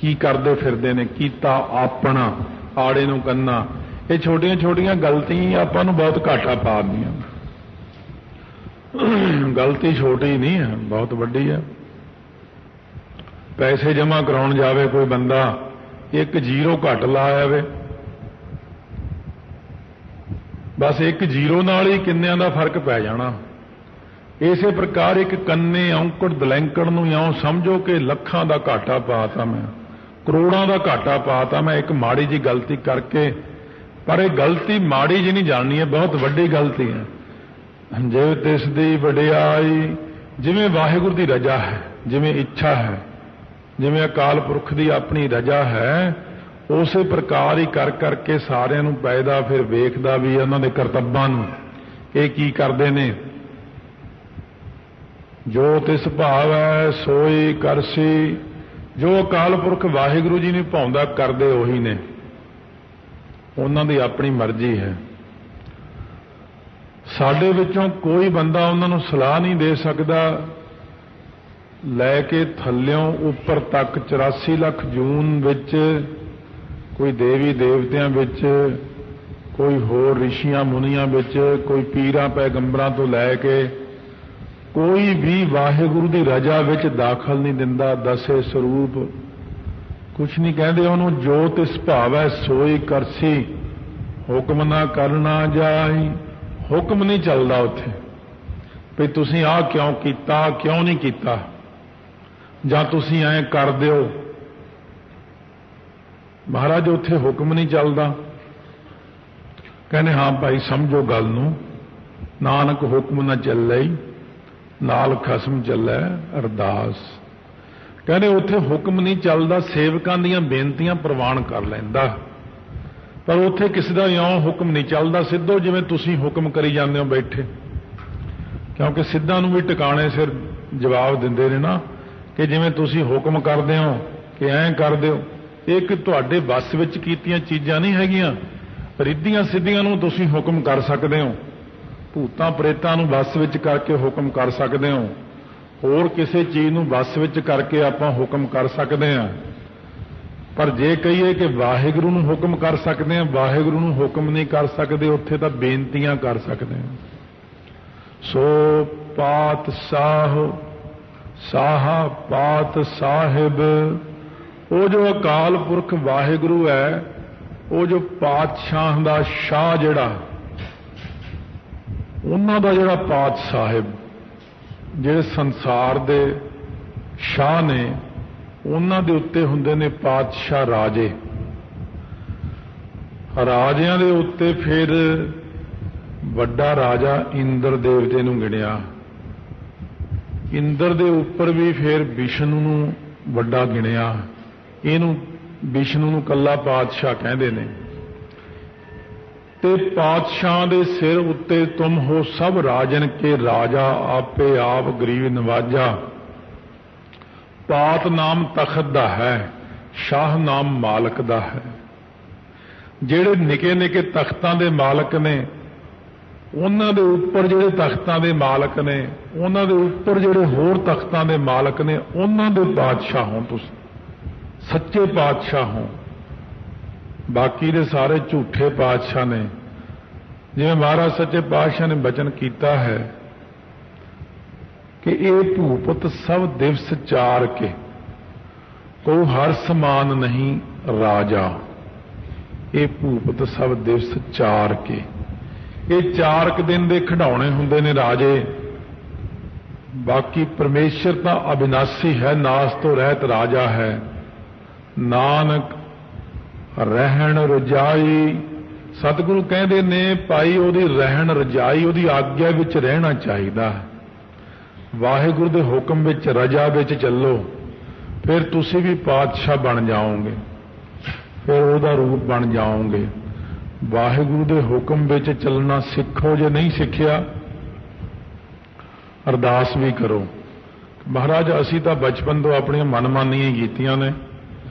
ਕੀ ਕਰਦੇ ਫਿਰਦੇ ਨੇ। ਕੀਤਾ ਆਪਣਾ, ਆੜੇ ਨੂੰ ਕੰਨਾ। ਇਹ ਛੋਟੀਆਂ ਛੋਟੀਆਂ ਗਲਤੀਆਂ ਆਪਾਂ ਨੂੰ ਬਹੁਤ ਘਾਟਾ ਪਾ ਦਿੰਦੀਆਂ। ਗਲਤੀ ਛੋਟੀ ਨਹੀਂ ਹੈ, ਬਹੁਤ ਵੱਡੀ ਹੈ। ਪੈਸੇ ਜਮ੍ਹਾਂ ਕਰਾਉਣ ਜਾਵੇ ਕੋਈ ਬੰਦਾ, 1 ਜ਼ੀਰੋ ਘੱਟ ਲਾ ਆਵੇ, ਬਸ 1 ਜ਼ੀਰੋ ਨਾਲ ਹੀ ਕਿੰਨਿਆਂ ਦਾ ਫਰਕ ਪੈ ਜਾਣਾ। ਇਸੇ ਪ੍ਰਕਾਰ ਇੱਕ ਕੰਨੇ ਔਂਕੜ ਦਲੈਂਕੜ ਨੂੰ ਇਉਂ ਸਮਝੋ ਕਿ ਲੱਖਾਂ ਦਾ ਘਾਟਾ ਪਾਤਾ ਮੈਂ, ਕਰੋੜਾਂ ਦਾ ਘਾਟਾ ਪਾਤਾ ਮੈਂ ਇੱਕ ਮਾੜੀ ਜੀ ਗਲਤੀ ਕਰਕੇ। ਪਰ ਇਹ ਗਲਤੀ ਮਾੜੀ ਜੀ ਨਹੀਂ ਜਾਣਨੀ ਹੈ, ਬਹੁਤ ਵੱਡੀ ਗਲਤੀ ਹੈ। ਜੇ ਤਿਸ ਦੀ ਵਡਿਆਈ, ਜਿਵੇਂ ਵਾਹਿਗੁਰੂ ਦੀ ਰਜ਼ਾ ਹੈ, ਜਿਵੇਂ ਇੱਛਾ ਹੈ, ਜਿਵੇਂ ਅਕਾਲ ਪੁਰਖ ਦੀ ਆਪਣੀ ਰਜ਼ਾ ਹੈ, ਉਸੇ ਪ੍ਰਕਾਰ ਹੀ ਕਰ ਕਰਕੇ ਸਾਰਿਆਂ ਨੂੰ ਪੈਦਾ ਫਿਰ ਵੇਖਦਾ ਵੀ ਉਹਨਾਂ ਦੇ ਕਰਤੱਬਾਂ ਨੂੰ, ਇਹ ਕੀ ਕਰਦੇ ਨੇ। ਜੋ ਤਿਸ ਭਾਵ ਹੈ ਸੋਈ ਕਰਸੀ, ਜੋ ਅਕਾਲ ਪੁਰਖ ਵਾਹਿਗੁਰੂ ਜੀ ਨੂੰ ਭਾਉਂਦਾ ਕਰਦੇ ਉਹੀ ਨੇ, ਉਹਨਾਂ ਦੀ ਆਪਣੀ ਮਰਜ਼ੀ ਹੈ। ਸਾਡੇ ਵਿੱਚੋਂ ਕੋਈ ਬੰਦਾ ਉਹਨਾਂ ਨੂੰ ਸਲਾਹ ਨਹੀਂ ਦੇ ਸਕਦਾ। ਲੈ ਕੇ ਥੱਲਿਓਂ ਉੱਪਰ ਤੱਕ 84 ਲੱਖ ਜੂਨ ਵਿੱਚ, ਕੋਈ ਦੇਵੀ ਦੇਵਤਿਆਂ ਵਿੱਚ, ਕੋਈ ਹੋਰ ਰਿਸ਼ੀਆਂ ਮੁਨੀਆਂ ਵਿੱਚ, ਕੋਈ ਪੀਰਾਂ ਪੈਗੰਬਰਾਂ ਤੋਂ ਲੈ ਕੇ ਕੋਈ ਵੀ ਵਾਹਿਗੁਰੂ ਦੀ ਰਜ਼ਾ ਵਿੱਚ ਦਾਖਲ ਨਹੀਂ ਦਿੰਦਾ। ਦਸੇ ਸਰੂਪ ਕੁਛ ਨਹੀਂ ਕਹਿੰਦੇ ਉਹਨੂੰ। ਜੋ ਤਿਸ ਭਾਵੈ ਸੋਈ ਕਰਸੀ, ਹੁਕਮ ਨਾ ਕਰਨਾ ਜਾਈ। ਹੁਕਮ ਨਹੀਂ ਚੱਲਦਾ ਉੱਥੇ ਵੀ ਤੁਸੀਂ ਆਹ ਕਿਉਂ ਕੀਤਾ, ਕਿਉਂ ਨਹੀਂ ਕੀਤਾ, ਜਾਂ ਤੁਸੀਂ ਐਂ ਕਰ ਦਿਓ। ਮਹਾਰਾਜ ਉੱਥੇ ਹੁਕਮ ਨਹੀਂ ਚੱਲਦਾ। ਕਹਿੰਦੇ ਹਾਂ ਭਾਈ ਸਮਝੋ ਗੱਲ ਨੂੰ, ਨਾਨਕ ਹੁਕਮ ਨਾ ਚੱਲੇ ਨਾਲ ਖਸਮ ਚੱਲੈ ਅਰਦਾਸ। ਕਹਿੰਦੇ ਉੱਥੇ ਹੁਕਮ ਨਹੀਂ ਚੱਲਦਾ, ਸੇਵਕਾਂ ਦੀਆਂ ਬੇਨਤੀਆਂ ਪ੍ਰਵਾਨ ਕਰ ਲੈਂਦਾ, ਪਰ ਉੱਥੇ ਕਿਸੇ ਦਾ ਇਉਂ ਹੁਕਮ ਨਹੀਂ ਚੱਲਦਾ ਸਿੱਧੋ ਜਿਵੇਂ ਤੁਸੀਂ ਹੁਕਮ ਕਰੀ ਜਾਂਦੇ ਹੋ ਬੈਠੇ। ਕਿਉਂਕਿ ਸਿੱਧਾਂ ਨੂੰ ਵੀ ਟਿਕਾਣੇ ਸਿਰ ਜਵਾਬ ਦਿੰਦੇ ਨੇ ਨਾ, ਕਿ ਜਿਵੇਂ ਤੁਸੀਂ ਹੁਕਮ ਕਰਦੇ ਹੋ ਕਿ ਐਂ ਕਰ ਦਿਓ। ਇਹ ਕਿ ਤੁਹਾਡੇ ਵੱਸ ਵਿੱਚ ਕੀਤੀਆਂ ਚੀਜ਼ਾਂ ਨਹੀਂ ਹੈਗੀਆਂ। ਰਿੱਧੀਆਂ ਸਿੱਧੀਆਂ ਨੂੰ ਤੁਸੀਂ ਹੁਕਮ ਕਰ ਸਕਦੇ ਹੋ, ਭੂਤਾਂ ਪ੍ਰੇਤਾਂ ਨੂੰ ਵੱਸ ਵਿੱਚ ਕਰਕੇ ਹੁਕਮ ਕਰ ਸਕਦੇ ਹੋ, ਹੋਰ ਕਿਸੇ ਚੀਜ਼ ਨੂੰ ਵੱਸ ਵਿੱਚ ਕਰਕੇ ਆਪਾਂ ਹੁਕਮ ਕਰ ਸਕਦੇ ਹਾਂ। ਪਰ ਜੇ ਕਹੀਏ ਕਿ ਵਾਹਿਗੁਰੂ ਨੂੰ ਹੁਕਮ ਕਰ ਸਕਦੇ ਹਾਂ, ਵਾਹਿਗੁਰੂ ਨੂੰ ਹੁਕਮ ਨਹੀਂ ਕਰ ਸਕਦੇ, ਉੱਥੇ ਤਾਂ ਬੇਨਤੀਆਂ ਕਰ ਸਕਦੇ ਹਾਂ। ਸੋ ਪਾਤ ਸਾਹਾ ਪਾਤ ਸਾਹਿਬ, ਉਹ ਜੋ ਅਕਾਲ ਪੁਰਖ ਵਾਹਿਗੁਰੂ ਹੈ, ਉਹ ਜੋ ਪਾਤਸ਼ਾਹ ਦਾ ਸ਼ਾਹ ਜਿਹੜਾ, ਉਹਨਾਂ ਦਾ ਜਿਹੜਾ ਪਾਤ ਸਾਹਿਬ, ਜਿਹੜੇ ਸੰਸਾਰ ਦੇ ਸ਼ਾਹ ਨੇ ਉਹਨਾਂ ਦੇ ਉੱਤੇ ਹੁੰਦੇ ਨੇ ਪਾਤਸ਼ਾਹ ਰਾਜੇ। ਰਾਜਿਆਂ ਦੇ ਉੱਤੇ ਫਿਰ ਵੱਡਾ ਰਾਜਾ ਇੰਦਰ ਦੇਵਤੇ ਨੂੰ ਗਿਣਿਆ। ਇੰਦਰ ਦੇ ਉੱਪਰ ਵੀ ਫਿਰ ਵਿਸ਼ਨੂੰ ਨੂੰ ਵੱਡਾ ਗਿਣਿਆ। ਇਹਨੂੰ ਵਿਸ਼ਨੂੰ ਨੂੰ ਕੱਲਾ ਪਾਤਸ਼ਾਹ ਕਹਿੰਦੇ ਨੇ। ਤੇ ਪਾਤਸ਼ਾਹ ਦੇ ਸਿਰ ਉੱਤੇ ਤੁਮ ਹੋ ਸਭ ਰਾਜਨ ਕੇ ਰਾਜਾ, ਆਪੇ ਆਪ ਗਰੀਬ ਨਵਾਜਾ। ਪਾਤ ਨਾਮ ਤਖਤ ਦਾ ਹੈ, ਸ਼ਾਹ ਨਾਮ ਮਾਲਕ ਦਾ ਹੈ। ਜਿਹੜੇ ਨਿੱਕੇ ਨਿੱਕੇ ਤਖਤਾਂ ਦੇ ਮਾਲਕ ਨੇ, ਉਹਨਾਂ ਦੇ ਉੱਪਰ ਜਿਹੜੇ ਤਖਤਾਂ ਦੇ ਮਾਲਕ ਨੇ, ਉਹਨਾਂ ਦੇ ਉੱਪਰ ਜਿਹੜੇ ਹੋਰ ਤਖਤਾਂ ਦੇ ਮਾਲਕ ਨੇ, ਉਹਨਾਂ ਦੇ ਪਾਤਸ਼ਾਹ ਹੋ ਤੁਸੀਂ, ਸੱਚੇ ਪਾਤਸ਼ਾਹ ਹੋ। ਬਾਕੀ ਦੇ ਸਾਰੇ ਝੂਠੇ ਪਾਤਸ਼ਾਹ ਨੇ। ਜਿਵੇਂ ਮਹਾਰਾਜ ਸੱਚੇ ਪਾਤਸ਼ਾਹ ਨੇ ਬਚਨ ਕੀਤਾ ਹੈ ਕਿ ਇਹ ਭੂਪਤ ਸਭ ਦਿਵਸ ਚਾਰ ਕੇ, ਕੋ ਹਰ ਸਮਾਨ ਨਹੀਂ ਰਾਜਾ। ਇਹ ਭੂਪਤ ਸਭ ਦਿਵਸ ਚਾਰ ਕੇ, ਇਹ 4 ਦਿਨ ਦੇ ਖਿਡੌਣੇ ਹੁੰਦੇ ਨੇ ਰਾਜੇ। ਬਾਕੀ ਪਰਮੇਸ਼ਰ ਤਾਂ ਅਬਿਨਾਸੀ ਹੈ, ਨਾਸ ਤੋਂ ਰਹਿਤ ਰਾਜਾ ਹੈ। ਨਾਨਕ ਰਹਿਣ ਰਜਾਈ, ਸਤਿਗੁਰੂ ਕਹਿੰਦੇ ਨੇ ਭਾਈ ਉਹਦੀ ਰਹਿਣ ਰਜਾਈ, ਉਹਦੀ ਆਗਿਆ ਵਿੱਚ ਰਹਿਣਾ ਚਾਹੀਦਾ ਹੈ। ਵਾਹਿਗੁਰੂ ਦੇ ਹੁਕਮ ਵਿੱਚ, ਰਜਾ ਵਿੱਚ ਚੱਲੋ, ਫਿਰ ਤੁਸੀਂ ਵੀ ਪਾਤਸ਼ਾਹ ਬਣ ਜਾਓਗੇ, ਫਿਰ ਉਹਦਾ ਰੂਪ ਬਣ ਜਾਓਗੇ। ਵਾਹਿਗੁਰੂ ਦੇ ਹੁਕਮ ਵਿੱਚ ਚੱਲਣਾ ਸਿੱਖੋ। ਜੇ ਨਹੀਂ ਸਿੱਖਿਆ, ਅਰਦਾਸ ਵੀ ਕਰੋ, ਮਹਾਰਾਜ ਅਸੀਂ ਤਾਂ ਬਚਪਨ ਤੋਂ ਆਪਣੀਆਂ ਮਨਮਾਨੀਆਂ ਹੀ ਕੀਤੀਆਂ ਨੇ,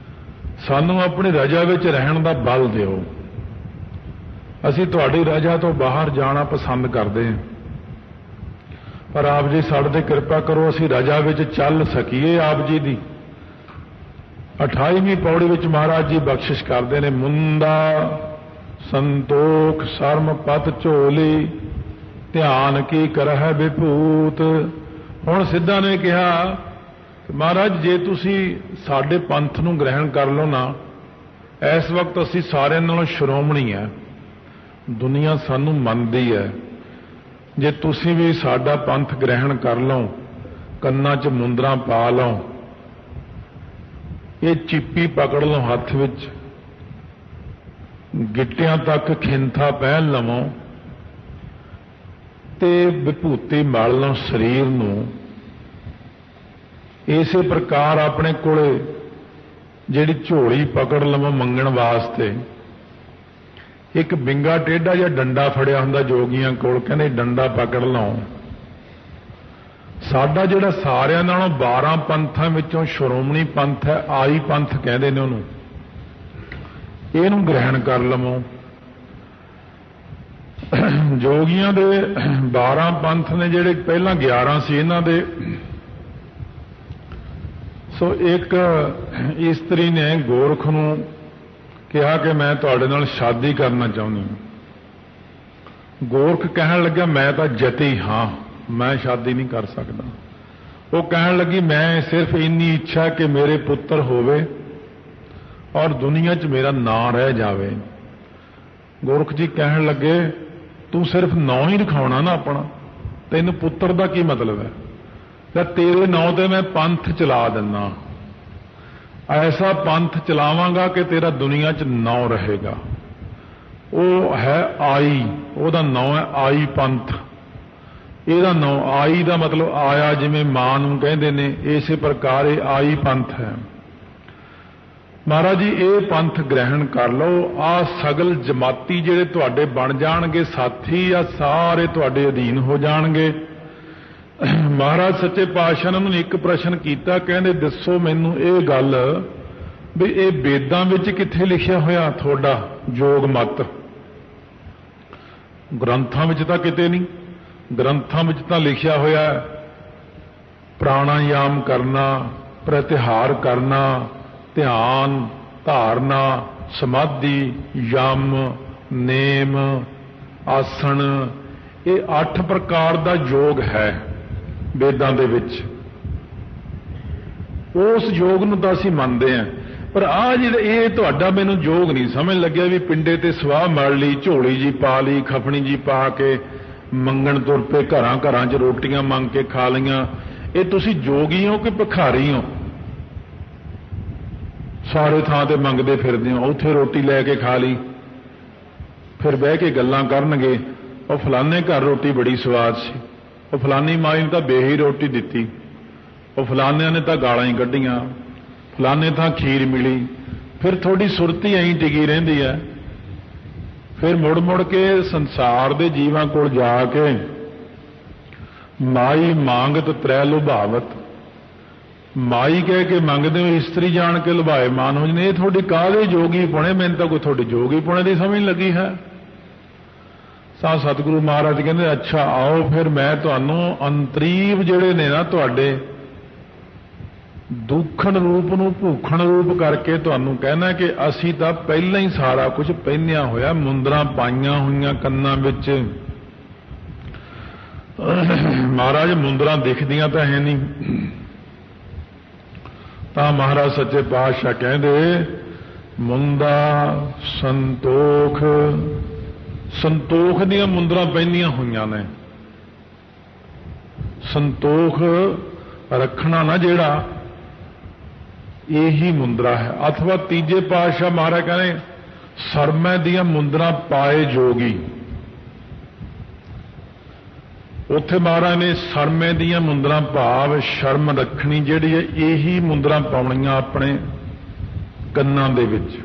ਸਾਨੂੰ ਆਪਣੀ ਰਜਾ ਵਿੱਚ ਰਹਿਣ ਦਾ ਬਲ ਦਿਓ। ਅਸੀਂ ਤੁਹਾਡੀ ਰਜਾ ਤੋਂ ਬਾਹਰ ਜਾਣਾ ਪਸੰਦ ਕਰਦੇ ਹਾਂ, ਪਰ ਆਪ ਜੀ ਸਾਡੇ ਤੇ ਕਿਰਪਾ ਕਰੋ, ਅਸੀਂ ਰਜਾ ਵਿੱਚ ਚੱਲ ਸਕੀਏ। ਆਪ ਜੀ ਦੀ 28ਵੀਂ ਪੌੜੀ ਵਿੱਚ ਮਹਾਰਾਜ ਜੀ ਬਖਸ਼ਿਸ਼ ਕਰਦੇ ਨੇ, ਮੁੰਦਾ ਸੰਤੋਖ ਸਰਮ ਪਤ ਝੋਲੀ, ਧਿਆਨ ਕੀ ਕਰਹਿ ਵਿਭੂਤ। ਹੁਣ ਸਿੱਧਾ ਨੇ ਕਿਹਾ ਕਿ ਮਹਾਰਾਜ ਜੇ ਤੁਸੀਂ ਸਾਡੇ ਪੰਥ ਨੂੰ ਗ੍ਰਹਿਣ ਕਰ ਲਓ ਨਾ, ਇਸ ਵਕਤ ਅਸੀਂ ਸਾਰਿਆਂ ਨਾਲੋਂ ਸ਼੍ਰੋਮਣੀ ਹੈ, ਦੁਨੀਆ ਸਾਨੂੰ ਮੰਨਦੀ ਹੈ। ਜੇ ਤੁਸੀਂ ਵੀ ਸਾਡਾ ਪੰਥ ਗ੍ਰਹਿਣ ਕਰ ਲਓ, ਕੰਨਾਂ 'ਚ ਮੁੰਦਰਾਂ ਪਾ ਲਓ, ਇਹ ਚੀਪੀ ਪਕੜ ਲਓ ਹੱਥ ਵਿੱਚ, ਗਿੱਟਿਆਂ ਤੱਕ ਖਿੰਥਾ ਪਹਿਨ ਲਵੋ ਤੇ ਵਿਭੂਤੀ ਮਲ ਲਓ ਸਰੀਰ ਨੂੰ, ਇਸੇ ਪ੍ਰਕਾਰ ਆਪਣੇ ਕੋਲੇ ਜਿਹੜੀ ਝੋਲੀ ਪਕੜ ਲਵੋ ਮੰਗਣ ਵਾਸਤੇ, ਇੱਕ ਬਿੰਗਾ ਟੇਢਾ ਜਾਂ ਡੰਡਾ ਫੜਿਆ ਹੁੰਦਾ ਜੋਗੀਆਂ ਕੋਲ, ਕਹਿੰਦੇ ਡੰਡਾ ਪਕੜ ਲਓ। ਸਾਡਾ ਜਿਹੜਾ ਸਾਰਿਆਂ ਨਾਲੋਂ 12 ਪੰਥਾਂ ਵਿੱਚੋਂ ਸ਼੍ਰੋਮਣੀ ਪੰਥ ਹੈ, ਆਈ ਪੰਥ ਕਹਿੰਦੇ ਨੇ ਉਹਨੂੰ, ਇਹਨੂੰ ਗ੍ਰਹਿਣ ਕਰ ਲਵੋ। ਜੋਗੀਆਂ ਦੇ 12 ਪੰਥ ਨੇ, ਜਿਹੜੇ ਪਹਿਲਾਂ 11 ਸੀ ਇਹਨਾਂ ਦੇ। ਸੋ ਇੱਕ ਇਸਤਰੀ ਨੇ ਗੋਰਖ ਨੂੰ ਕਿਹਾ ਕਿ ਮੈਂ ਤੁਹਾਡੇ ਨਾਲ ਸ਼ਾਦੀ ਕਰਨਾ ਚਾਹੁੰਦੀ ਹਾਂ। ਗੋਰਖ ਕਹਿਣ ਲੱਗਾ ਮੈਂ ਤਾਂ ਜਤੀ ਹਾਂ, ਮੈਂ ਸ਼ਾਦੀ ਨਹੀਂ ਕਰ ਸਕਦਾ। ਉਹ ਕਹਿਣ ਲੱਗੀ ਮੈਂ ਸਿਰਫ ਇੰਨੀ ਇੱਛਾ ਕਿ ਮੇਰੇ ਪੁੱਤਰ ਹੋਵੇ ਔਰ ਦੁਨੀਆ 'ਚ ਮੇਰਾ ਨਾਂ ਰਹਿ ਜਾਵੇ। ਗੋਰਖ ਜੀ ਕਹਿਣ ਲੱਗੇ ਤੂੰ ਸਿਰਫ ਨਾਂ ਹੀ ਰਖਾਉਣਾ ਨਾ ਆਪਣਾ, ਤੈਨੂੰ ਪੁੱਤਰ ਦਾ ਕੀ ਮਤਲਬ ਹੈ? ਤਾਂ ਤੇਰੇ ਨਾਂ ਤੇ ਮੈਂ ਪੰਥ ਚਲਾ ਦਿੰਦਾ, ਐਸਾ ਪੰਥ ਚਲਾਵਾਂਗਾ ਕਿ ਤੇਰਾ ਦੁਨੀਆ 'ਚ ਨਾਂ ਰਹੇਗਾ। ਉਹ ਹੈ ਆਈ, ਉਹਦਾ ਨਾਂ ਹੈ ਆਈ ਪੰਥ। ਇਹਦਾ ਨਾਂ ਆਈ ਦਾ ਮਤਲਬ ਆਇਆ, ਜਿਵੇਂ ਮਾਂ ਨੂੰ ਕਹਿੰਦੇ ਨੇ, ਇਸੇ ਪ੍ਰਕਾਰ ਇਹ ਆਈ ਪੰਥ ਹੈ। ਮਹਾਰਾਜ ਜੀ ਇਹ ਪੰਥ ਗ੍ਰਹਿਣ ਕਰ ਲਓ। ਆ ਸਗਲ ਜਮਾਤੀ ਜਿਹੜੇ ਤੁਹਾਡੇ ਬਣ ਜਾਣਗੇ ਸਾਥੀ, ਆ ਸਾਰੇ ਤੁਹਾਡੇ ਅਧੀਨ ਹੋ ਜਾਣਗੇ। ਮਹਾਰਾਜ ਸੱਚੇ ਪਾਤਸ਼ਾਹ ਨੇ ਉਹਨੂੰ ਇੱਕ ਪ੍ਰਸ਼ਨ ਕੀਤਾ, ਕਹਿੰਦੇ ਦੱਸੋ ਮੈਨੂੰ ਇਹ ਗੱਲ ਵੀ ਇਹ ਵੇਦਾਂ ਵਿੱਚ ਕਿੱਥੇ ਲਿਖਿਆ ਹੋਇਆ ਤੁਹਾਡਾ ਯੋਗ ਮਤ? ਗ੍ਰੰਥਾਂ ਵਿੱਚ ਤਾਂ ਕਿਤੇ ਨਹੀਂ। ਗ੍ਰੰਥਾਂ ਵਿੱਚ ਤਾਂ ਲਿਖਿਆ ਹੋਇਆ ਪ੍ਰਾਣਾਯਾਮ ਕਰਨਾ, ਪ੍ਰਤਿਹਾਰ ਕਰਨਾ, ਧਿਆਨ ਧਾਰਨਾ, ਸਮਾਧੀ, ਯਮ, ਨੇਮ, ਆਸਣ, ਇਹ 8 ਪ੍ਰਕਾਰ ਦਾ ਯੋਗ ਹੈ ਵੇਦਾਂ ਦੇ ਵਿੱਚ। ਉਸ ਯੋਗ ਨੂੰ ਤਾਂ ਅਸੀਂ ਮੰਨਦੇ ਹਾਂ, ਪਰ ਆਹ ਜਿਹੜਾ ਇਹ ਤੁਹਾਡਾ ਮੈਨੂੰ ਯੋਗ ਨਹੀਂ ਸਮਝ ਲੱਗਿਆ ਵੀ ਪਿੰਡੇ ਤੇ ਸਵਾਹ ਮਲ ਲਈ, ਝੋਲੀ ਜੀ ਪਾ ਲਈ, ਖਫਣੀ ਜੀ ਪਾ ਕੇ ਮੰਗਣ ਤੁਰ ਪਏ, ਘਰਾਂ ਘਰਾਂ 'ਚ ਰੋਟੀਆਂ ਮੰਗ ਕੇ ਖਾ ਲਈਆਂ। ਇਹ ਤੁਸੀਂ ਜੋਗੀ ਹੋ ਕਿ ਭਿਖਾਰੀ ਹੋ? ਸਾਰੇ ਥਾਂ ਤੇ ਮੰਗਦੇ ਫਿਰਦੇ ਹੋ, ਉੱਥੇ ਰੋਟੀ ਲੈ ਕੇ ਖਾ ਲਈ, ਫਿਰ ਬਹਿ ਕੇ ਗੱਲਾਂ ਕਰਨਗੇ, ਉਹ ਫਲਾਣੇ ਘਰ ਰੋਟੀ ਬੜੀ ਸਵਾਦ ਸੀ, ਉਹ ਫਲਾਨੀ ਮਾਈ ਨੇ ਤਾਂ ਬੇਹੀ ਰੋਟੀ ਦਿੱਤੀ, ਉਹ ਫਲਾਨਿਆਂ ਨੇ ਤਾਂ ਗਾਲਾਂ ਹੀ ਕੱਢੀਆਂ, ਫਲਾਣੇ ਥਾਂ ਖੀਰ ਮਿਲੀ। ਫਿਰ ਤੁਹਾਡੀ ਸੁਰਤੀ ਐਂ ਟਿਕੀ ਰਹਿੰਦੀ ਹੈ। ਫਿਰ ਮੁੜ ਮੁੜ ਕੇ ਸੰਸਾਰ ਦੇ ਜੀਵਾਂ ਕੋਲ ਜਾ ਕੇ ਮਾਈ ਮੰਗਤ ਤ੍ਰੈ ਲੁਭਾਵਤ, ਮਾਈ ਕਹਿ ਕੇ ਮੰਗਦੇ ਹੋ, ਇਸਤਰੀ ਜਾਣ ਕੇ ਲੁਭਾਏ ਮਾਨ ਹੋ ਜਨੇ। ਇਹ ਤੁਹਾਡੀ ਕਾਹਦੇ ਜੋਗੀ ਪੁਣੇ? ਮੈਨੂੰ ਤਾਂ ਕੋਈ ਤੁਹਾਡੀ ਜੋਗੀ ਪੁਣੇ ਦੀ ਸਮਝ ਲੱਗੀ ਹੈ। ਤਾਂ ਸਤਿਗੁਰੂ ਮਹਾਰਾਜ ਕਹਿੰਦੇ ਅੱਛਾ ਆਓ ਫਿਰ ਮੈਂ ਤੁਹਾਨੂੰ ਅੰਤਰੀਵ ਜਿਹੜੇ ਨੇ ਨਾ ਤੁਹਾਡੇ ਦੁੱਖਣ ਰੂਪ ਨੂੰ ਭੂਖਣ ਰੂਪ ਕਰਕੇ ਤੁਹਾਨੂੰ ਕਹਿਣਾ ਕਿ ਅਸੀਂ ਤਾਂ ਪਹਿਲਾਂ ਹੀ ਸਾਰਾ ਕੁਝ ਪਹਿਨਿਆ ਹੋਇਆ, ਮੁੰਦਰਾਂ ਪਾਈਆਂ ਹੋਈਆਂ ਕੰਨਾਂ ਵਿੱਚ। ਮਹਾਰਾਜ ਮੁੰਦਰਾਂ ਦਿਖਦੀਆਂ ਤਾਂ ਹੈ ਨਹੀਂ। ਤਾਂ ਮਹਾਰਾਜ ਸੱਚੇ ਪਾਤਸ਼ਾਹ ਕਹਿੰਦੇ ਮੁੰਦਾ ਸੰਤੋਖ, ਸੰਤੋਖ ਦੀਆਂ ਮੁੰਦਰਾਂ ਪਹਿਨੀਆਂ ਹੋਈਆਂ ਨੇ। ਸੰਤੋਖ ਰੱਖਣਾ ਨਾ ਜਿਹੜਾ, ਇਹੀ ਮੁੰਦਰਾ ਹੈ। ਅਥਵਾ ਤੀਜੇ ਪਾਤਸ਼ਾਹ ਮਹਾਰਾਜ ਕਹਿੰਦੇ ਸਰਮੈ ਦੀਆਂ ਮੁੰਦਰਾਂ ਪਾਏ ਜੋਗੀ। ਉੱਥੇ ਮਹਾਰਾਜ ਨੇ ਸਰਮੈ ਦੀਆਂ ਮੁੰਦਰਾਂ ਭਾਵ ਸ਼ਰਮ ਰੱਖਣੀ ਜਿਹੜੀ ਹੈ, ਇਹੀ ਮੁੰਦਰਾਂ ਪਾਉਣੀਆਂ ਆਪਣੇ ਕੰਨਾਂ ਦੇ ਵਿੱਚ।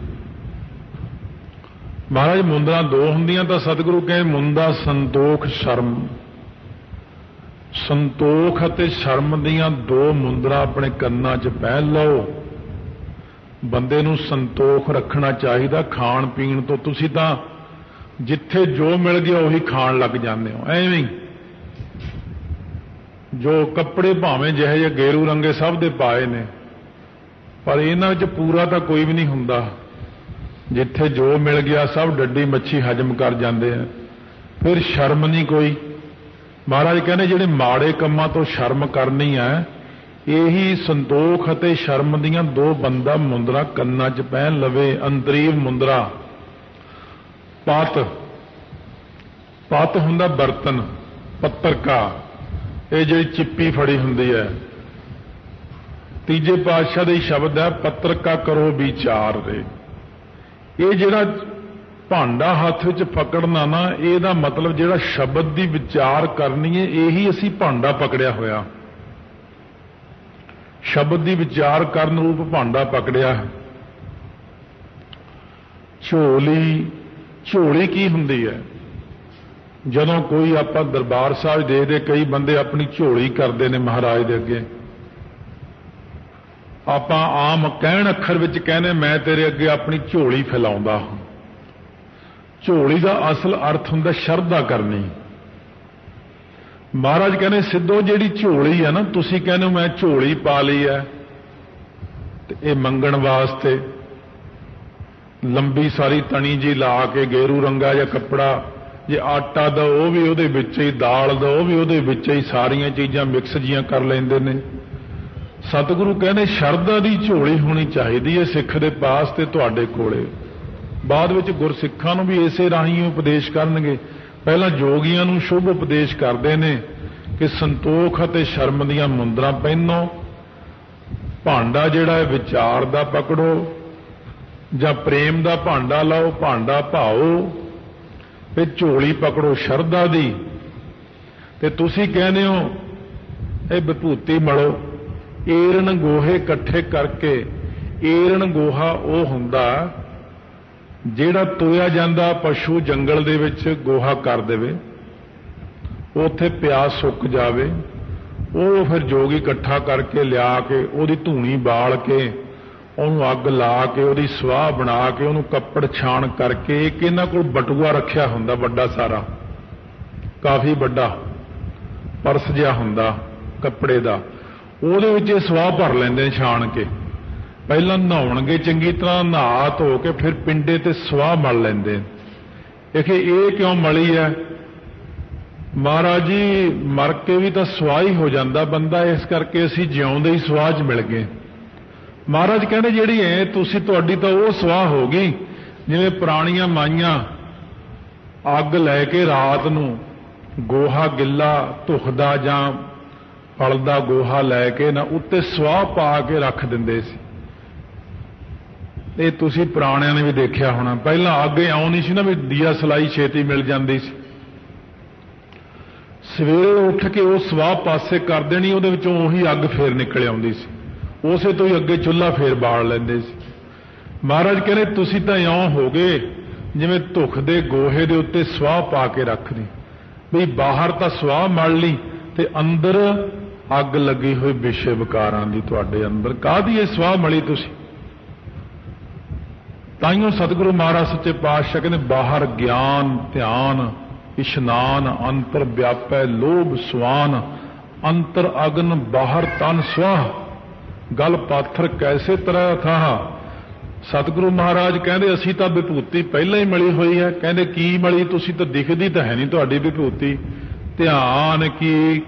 ਮਹਾਰਾਜ ਮੁੰਦਰਾਂ ਦੋ ਹੁੰਦੀਆਂ ਤਾਂ ਸਤਿਗੁਰੂ ਕਹਿੰਦੇ ਮੁੰਦਾ ਸੰਤੋਖ ਸ਼ਰਮ। ਸੰਤੋਖ ਅਤੇ ਸ਼ਰਮ ਦੀਆਂ ਦੋ ਮੁੰਦਰਾਂ ਆਪਣੇ ਕੰਨਾਂ 'ਚ ਪਹਿਨ ਲਓ। ਬੰਦੇ ਨੂੰ ਸੰਤੋਖ ਰੱਖਣਾ ਚਾਹੀਦਾ ਖਾਣ ਪੀਣ ਤੋਂ। ਤੁਸੀਂ ਤਾਂ ਜਿੱਥੇ ਜੋ ਮਿਲ ਗਿਆ ਉਹੀ ਖਾਣ ਲੱਗ ਜਾਂਦੇ ਹੋ ਐਵੇਂ ਹੀ। ਜੋ ਕੱਪੜੇ ਭਾਵੇਂ ਜਿਹੇ ਜਿਹੇ ਗੇਰੂ ਰੰਗੇ ਸਭ ਦੇ ਪਾਏ ਨੇ, ਪਰ ਇਹਨਾਂ ਵਿੱਚ ਪੂਰਾ ਤਾਂ ਕੋਈ ਵੀ ਨਹੀਂ ਹੁੰਦਾ। ਜਿੱਥੇ ਜੋ ਮਿਲ ਗਿਆ ਸਭ ਡੱਡੀ ਮੱਛੀ ਹਜਮ ਕਰ ਜਾਂਦੇ ਆ, ਫਿਰ ਸ਼ਰਮ ਨਹੀਂ ਕੋਈ। ਮਹਾਰਾਜ ਕਹਿੰਦੇ ਜਿਹੜੇ ਮਾੜੇ ਕੰਮਾਂ ਤੋਂ ਸ਼ਰਮ ਕਰਨੀ ਹੈ, ਇਹੀ ਸੰਤੋਖ ਅਤੇ ਸ਼ਰਮ ਦੀਆਂ ਦੋ ਬੰਦਾ ਮੁੰਦਰਾ ਕੰਨਾਂ 'ਚ ਪਹਿਨ ਲਵੇ। ਅੰਤਰੀਵ ਮੁੰਦਰਾ। ਪਤ, ਪਤ ਹੁੰਦਾ ਬਰਤਨ, ਪੱਤਰਕਾ, ਇਹ ਜਿਹੜੀ ਚਿੱਪੀ ਫੜੀ ਹੁੰਦੀ ਹੈ। ਤੀਜੇ ਪਾਤਸ਼ਾਹ ਦੇ ਸ਼ਬਦ ਹੈ ਪੱਤਰਕਾ ਕਰੋ ਵਿਚਾਰ ਰੇ। ਇਹ ਜਿਹੜਾ ਭਾਂਡਾ ਹੱਥ ਵਿੱਚ ਪਕੜਨਾ ਨਾ, ਇਹਦਾ ਮਤਲਬ ਜਿਹੜਾ ਸ਼ਬਦ ਦੀ ਵਿਚਾਰ ਕਰਨੀ ਹੈ, ਇਹੀ ਅਸੀਂ ਭਾਂਡਾ ਪਕੜਿਆ ਹੋਇਆ। ਸ਼ਬਦ ਦੀ ਵਿਚਾਰ ਕਰਨ ਰੂਪ ਭਾਂਡਾ ਪਕੜਿਆ ਹੈ। ਝੋਲੀ, ਝੋਲੀ ਕੀ ਹੁੰਦੀ ਹੈ? ਜਦੋਂ ਕੋਈ ਆਪਾਂ ਦਰਬਾਰ ਸਾਹਿਬ ਦੇਖਦੇ, ਕਈ ਬੰਦੇ ਆਪਣੀ ਝੋਲੀ ਕਰਦੇ ਨੇ ਮਹਾਰਾਜ ਦੇ ਅੱਗੇ। ਆਪਾਂ ਆਮ ਕਹਿਣ ਅੱਖਰ ਵਿੱਚ ਕਹਿੰਦੇ ਮੈਂ ਤੇਰੇ ਅੱਗੇ ਆਪਣੀ ਝੋਲੀ ਫੈਲਾਉਂਦਾ ਹਾਂ। ਝੋਲੀ ਦਾ ਅਸਲ ਅਰਥ ਹੁੰਦਾ ਸ਼ਰਧਾ ਕਰਨੀ। ਮਹਾਰਾਜ ਕਹਿੰਦੇ ਸਿੱਧੋ ਜਿਹੜੀ ਝੋਲੀ ਹੈ ਨਾ, ਤੁਸੀਂ ਕਹਿੰਦੇ ਹੋ ਮੈਂ ਝੋਲੀ ਪਾ ਲਈ ਹੈ, ਤੇ ਇਹ ਮੰਗਣ ਵਾਸਤੇ ਲੰਬੀ ਸਾਰੀ ਤਣੀ ਜੀ ਲਾ ਕੇ ਗੇਰੂ ਰੰਗਾ ਜਾਂ ਕੱਪੜਾ, ਜੇ ਆਟਾ ਦਾ ਉਹ ਵੀ ਉਹਦੇ ਵਿੱਚ ਹੀ, ਦਾਲ ਦਾ ਉਹ ਵੀ ਉਹਦੇ ਵਿੱਚ ਹੀ, ਸਾਰੀਆਂ ਚੀਜ਼ਾਂ ਮਿਕਸ ਜੀਆਂ ਕਰ ਲੈਂਦੇ ਨੇ। ਸਤਿਗੁਰੂ ਕਹਿੰਦੇ ਸ਼ਰਧਾ ਦੀ ਝੋਲੀ ਹੋਣੀ ਚਾਹੀਦੀ ਹੈ ਸਿੱਖ ਦੇ ਪਾਸ ਤੇ ਤੁਹਾਡੇ ਕੋਲੇ। ਬਾਅਦ ਵਿੱਚ ਗੁਰਸਿੱਖਾਂ ਨੂੰ ਵੀ ਇਸੇ ਰਾਹੀਂ ਉਪਦੇਸ਼ ਕਰਨਗੇ। ਪਹਿਲਾਂ ਜੋਗੀਆਂ ਨੂੰ ਸ਼ੁਭ ਉਪਦੇਸ਼ ਕਰਦੇ ਨੇ ਕਿ ਸੰਤੋਖ ਅਤੇ ਸ਼ਰਮ ਦੀਆਂ ਮੁੰਦਰਾਂ ਪਹਿਨੋ, ਭਾਂਡਾ ਜਿਹੜਾ ਹੈ ਵਿਚਾਰ ਦਾ ਪਕੜੋ ਜਾਂ ਪ੍ਰੇਮ ਦਾ ਭਾਂਡਾ ਲਾਓ, ਭਾਂਡਾ ਭਾਓ, ਤੇ ਝੋਲੀ ਪਕੜੋ ਸ਼ਰਧਾ ਦੀ। ਤੇ ਤੁਸੀਂ ਕਹਿੰਦੇ ਹੋ ਇਹ ਵਿਭੂਤੀ ਮਲੋ। ਏਰਨ ਗੋਹੇ ਇਕੱਠੇ ਕਰਕੇ, ਏਰਨ ਗੋਹਾ ਉਹ ਹੁੰਦਾ ਜਿਹੜਾ ਤੋਇਆ ਜਾਂਦਾ ਪਸ਼ੂ ਜੰਗਲ ਦੇ ਵਿੱਚ ਗੋਹਾ ਕਰ ਦੇਵੇ, ਉੱਥੇ ਪਿਆਸ ਸੁੱਕ ਜਾਵੇ, ਉਹ ਫਿਰ ਜੋਗੀ ਇਕੱਠਾ ਕਰਕੇ ਲਿਆ ਕੇ ਉਹਦੀ ਧੂਣੀ ਬਾਲ ਕੇ, ਉਹਨੂੰ ਅੱਗ ਲਾ ਕੇ, ਉਹਦੀ ਸਵਾਹ ਬਣਾ ਕੇ, ਉਹਨੂੰ ਕੱਪੜ ਛਾਣ ਕਰਕੇ, ਇੱਕ ਇਹਨਾਂ ਕੋਲ ਬਟੂਆ ਰੱਖਿਆ ਹੁੰਦਾ ਵੱਡਾ ਸਾਰਾ, ਕਾਫੀ ਵੱਡਾ ਪਰਸ ਜਿਹਾ ਹੁੰਦਾ ਕੱਪੜੇ ਦਾ, ਉਹਦੇ ਵਿੱਚ ਇਹ ਸਵਾਹ ਭਰ ਲੈਂਦੇ ਨੇ ਛਾਣ ਕੇ। ਪਹਿਲਾਂ ਨਹਾਉਣਗੇ ਚੰਗੀ ਤਰ੍ਹਾਂ, ਨਹਾ ਧੋ ਕੇ ਫਿਰ ਪਿੰਡੇ ਤੇ ਸਵਾਹ ਮਲ ਲੈਂਦੇ। ਇਹ ਕਿਉਂ ਮਲੀ ਹੈ? ਮਹਾਰਾਜ ਜੀ ਮਰ ਕੇ ਵੀ ਤਾਂ ਸਵਾਹ ਹੀ ਹੋ ਜਾਂਦਾ ਬੰਦਾ, ਇਸ ਕਰਕੇ ਅਸੀਂ ਜਿਉਂਦੇ ਹੀ ਸਵਾਹ 'ਚ ਮਿਲ ਗਏ। ਮਹਾਰਾਜ ਕਹਿੰਦੇ ਜਿਹੜੀ ਹੈ ਤੁਸੀਂ, ਤੁਹਾਡੀ ਤਾਂ ਉਹ ਸਵਾਹ ਹੋ ਗਈ ਜਿਵੇਂ ਪੁਰਾਣੀਆਂ ਮਾਈਆਂ ਅੱਗ ਲੈ ਕੇ ਰਾਤ ਨੂੰ ਗੋਹਾ ਗਿੱਲਾ ਧੁਖਦਾ ਜਾਂ ਫਲ ਦਾ ਗੋਹਾ ਲੈ ਕੇ ਨਾ ਉੱਤੇ ਸਵਾਹ ਪਾ ਕੇ ਰੱਖ ਦਿੰਦੇ ਸੀ। ਇਹ ਤੁਸੀਂ ਪੁਰਾਣਿਆਂ ਨੇ ਵੀ ਦੇਖਿਆ ਹੋਣਾ। ਪਹਿਲਾਂ ਅੱਗ ਇਉਂ ਨਹੀਂ ਸੀ ਨਾ ਵੀ ਦੀਆ ਸਲਾਈ ਛੇਤੀ ਮਿਲ ਜਾਂਦੀ ਸੀ। ਸਵੇਰੇ ਉੱਠ ਕੇ ਉਹ ਸਵਾਹ ਪਾਸੇ ਕਰ ਦੇਣੀ, ਉਹਦੇ ਵਿੱਚੋਂ ਉਹੀ ਅੱਗ ਫੇਰ ਨਿਕਲ ਆਉਂਦੀ ਸੀ, ਉਸੇ ਤੋਂ ਹੀ ਅੱਗੇ ਚੁੱਲ੍ਹਾ ਫੇਰ ਬਾਲ ਲੈਂਦੇ ਸੀ। ਮਹਾਰਾਜ ਕਹਿੰਦੇ ਤੁਸੀਂ ਤਾਂ ਇਉਂ ਹੋ ਗਏ ਜਿਵੇਂ ਧੁੱਖ ਦੇ ਗੋਹੇ ਦੇ ਉੱਤੇ ਸਵਾਹ ਪਾ ਕੇ ਰੱਖਦੀ, ਵੀ ਬਾਹਰ ਤਾਂ ਸਵਾਹ ਮਲ ਲਈ ਤੇ ਅੰਦਰ ਅੱਗ ਲੱਗੀ ਹੋਈ ਵਿਸ਼ੇ ਵਿਕਾਰਾਂ ਦੀ। ਤੁਹਾਡੇ ਅੰਦਰ ਕਾਹਦੀ ਇਹ ਸਵਾਹ ਮਲੀ ਤੁਸੀਂ? ਤਾਈਓ ਸਤਿਗੁਰੂ ਮਹਾਰਾਜ ਸੱਚੇ ਪਾਤਸ਼ਾਹ ਕਹਿੰਦੇ ਬਾਹਰ ਗਿਆਨ ਧਿਆਨ ਇਸ਼ਨਾਨ, ਅੰਤਰ ਵਿਆਪੈ ਲੋਭ ਸੁਆਨ, ਅੰਤਰ ਅਗਨ ਬਾਹਰ ਤਨ ਸੁਆਹ, ਗਲ ਪਾਥਰ ਕੈਸੇ ਤਰ੍ਹਾਂ ਥਾਹ। ਸਤਿਗੁਰੂ ਮਹਾਰਾਜ ਕਹਿੰਦੇ ਅਸੀਂ ਤਾਂ ਵਿਭੂਤੀ ਪਹਿਲਾਂ ਹੀ ਮਲੀ ਹੋਈ ਹੈ। ਕਹਿੰਦੇ ਕੀ ਮਲੀ? ਤੁਸੀਂ ਤਾਂ ਦਿਖਦੀ ਤਾਂ ਹੈ ਨਹੀਂ ਤੁਹਾਡੀ ਵਿਭੂਤੀ। ਧਿਆਨ ਕੀ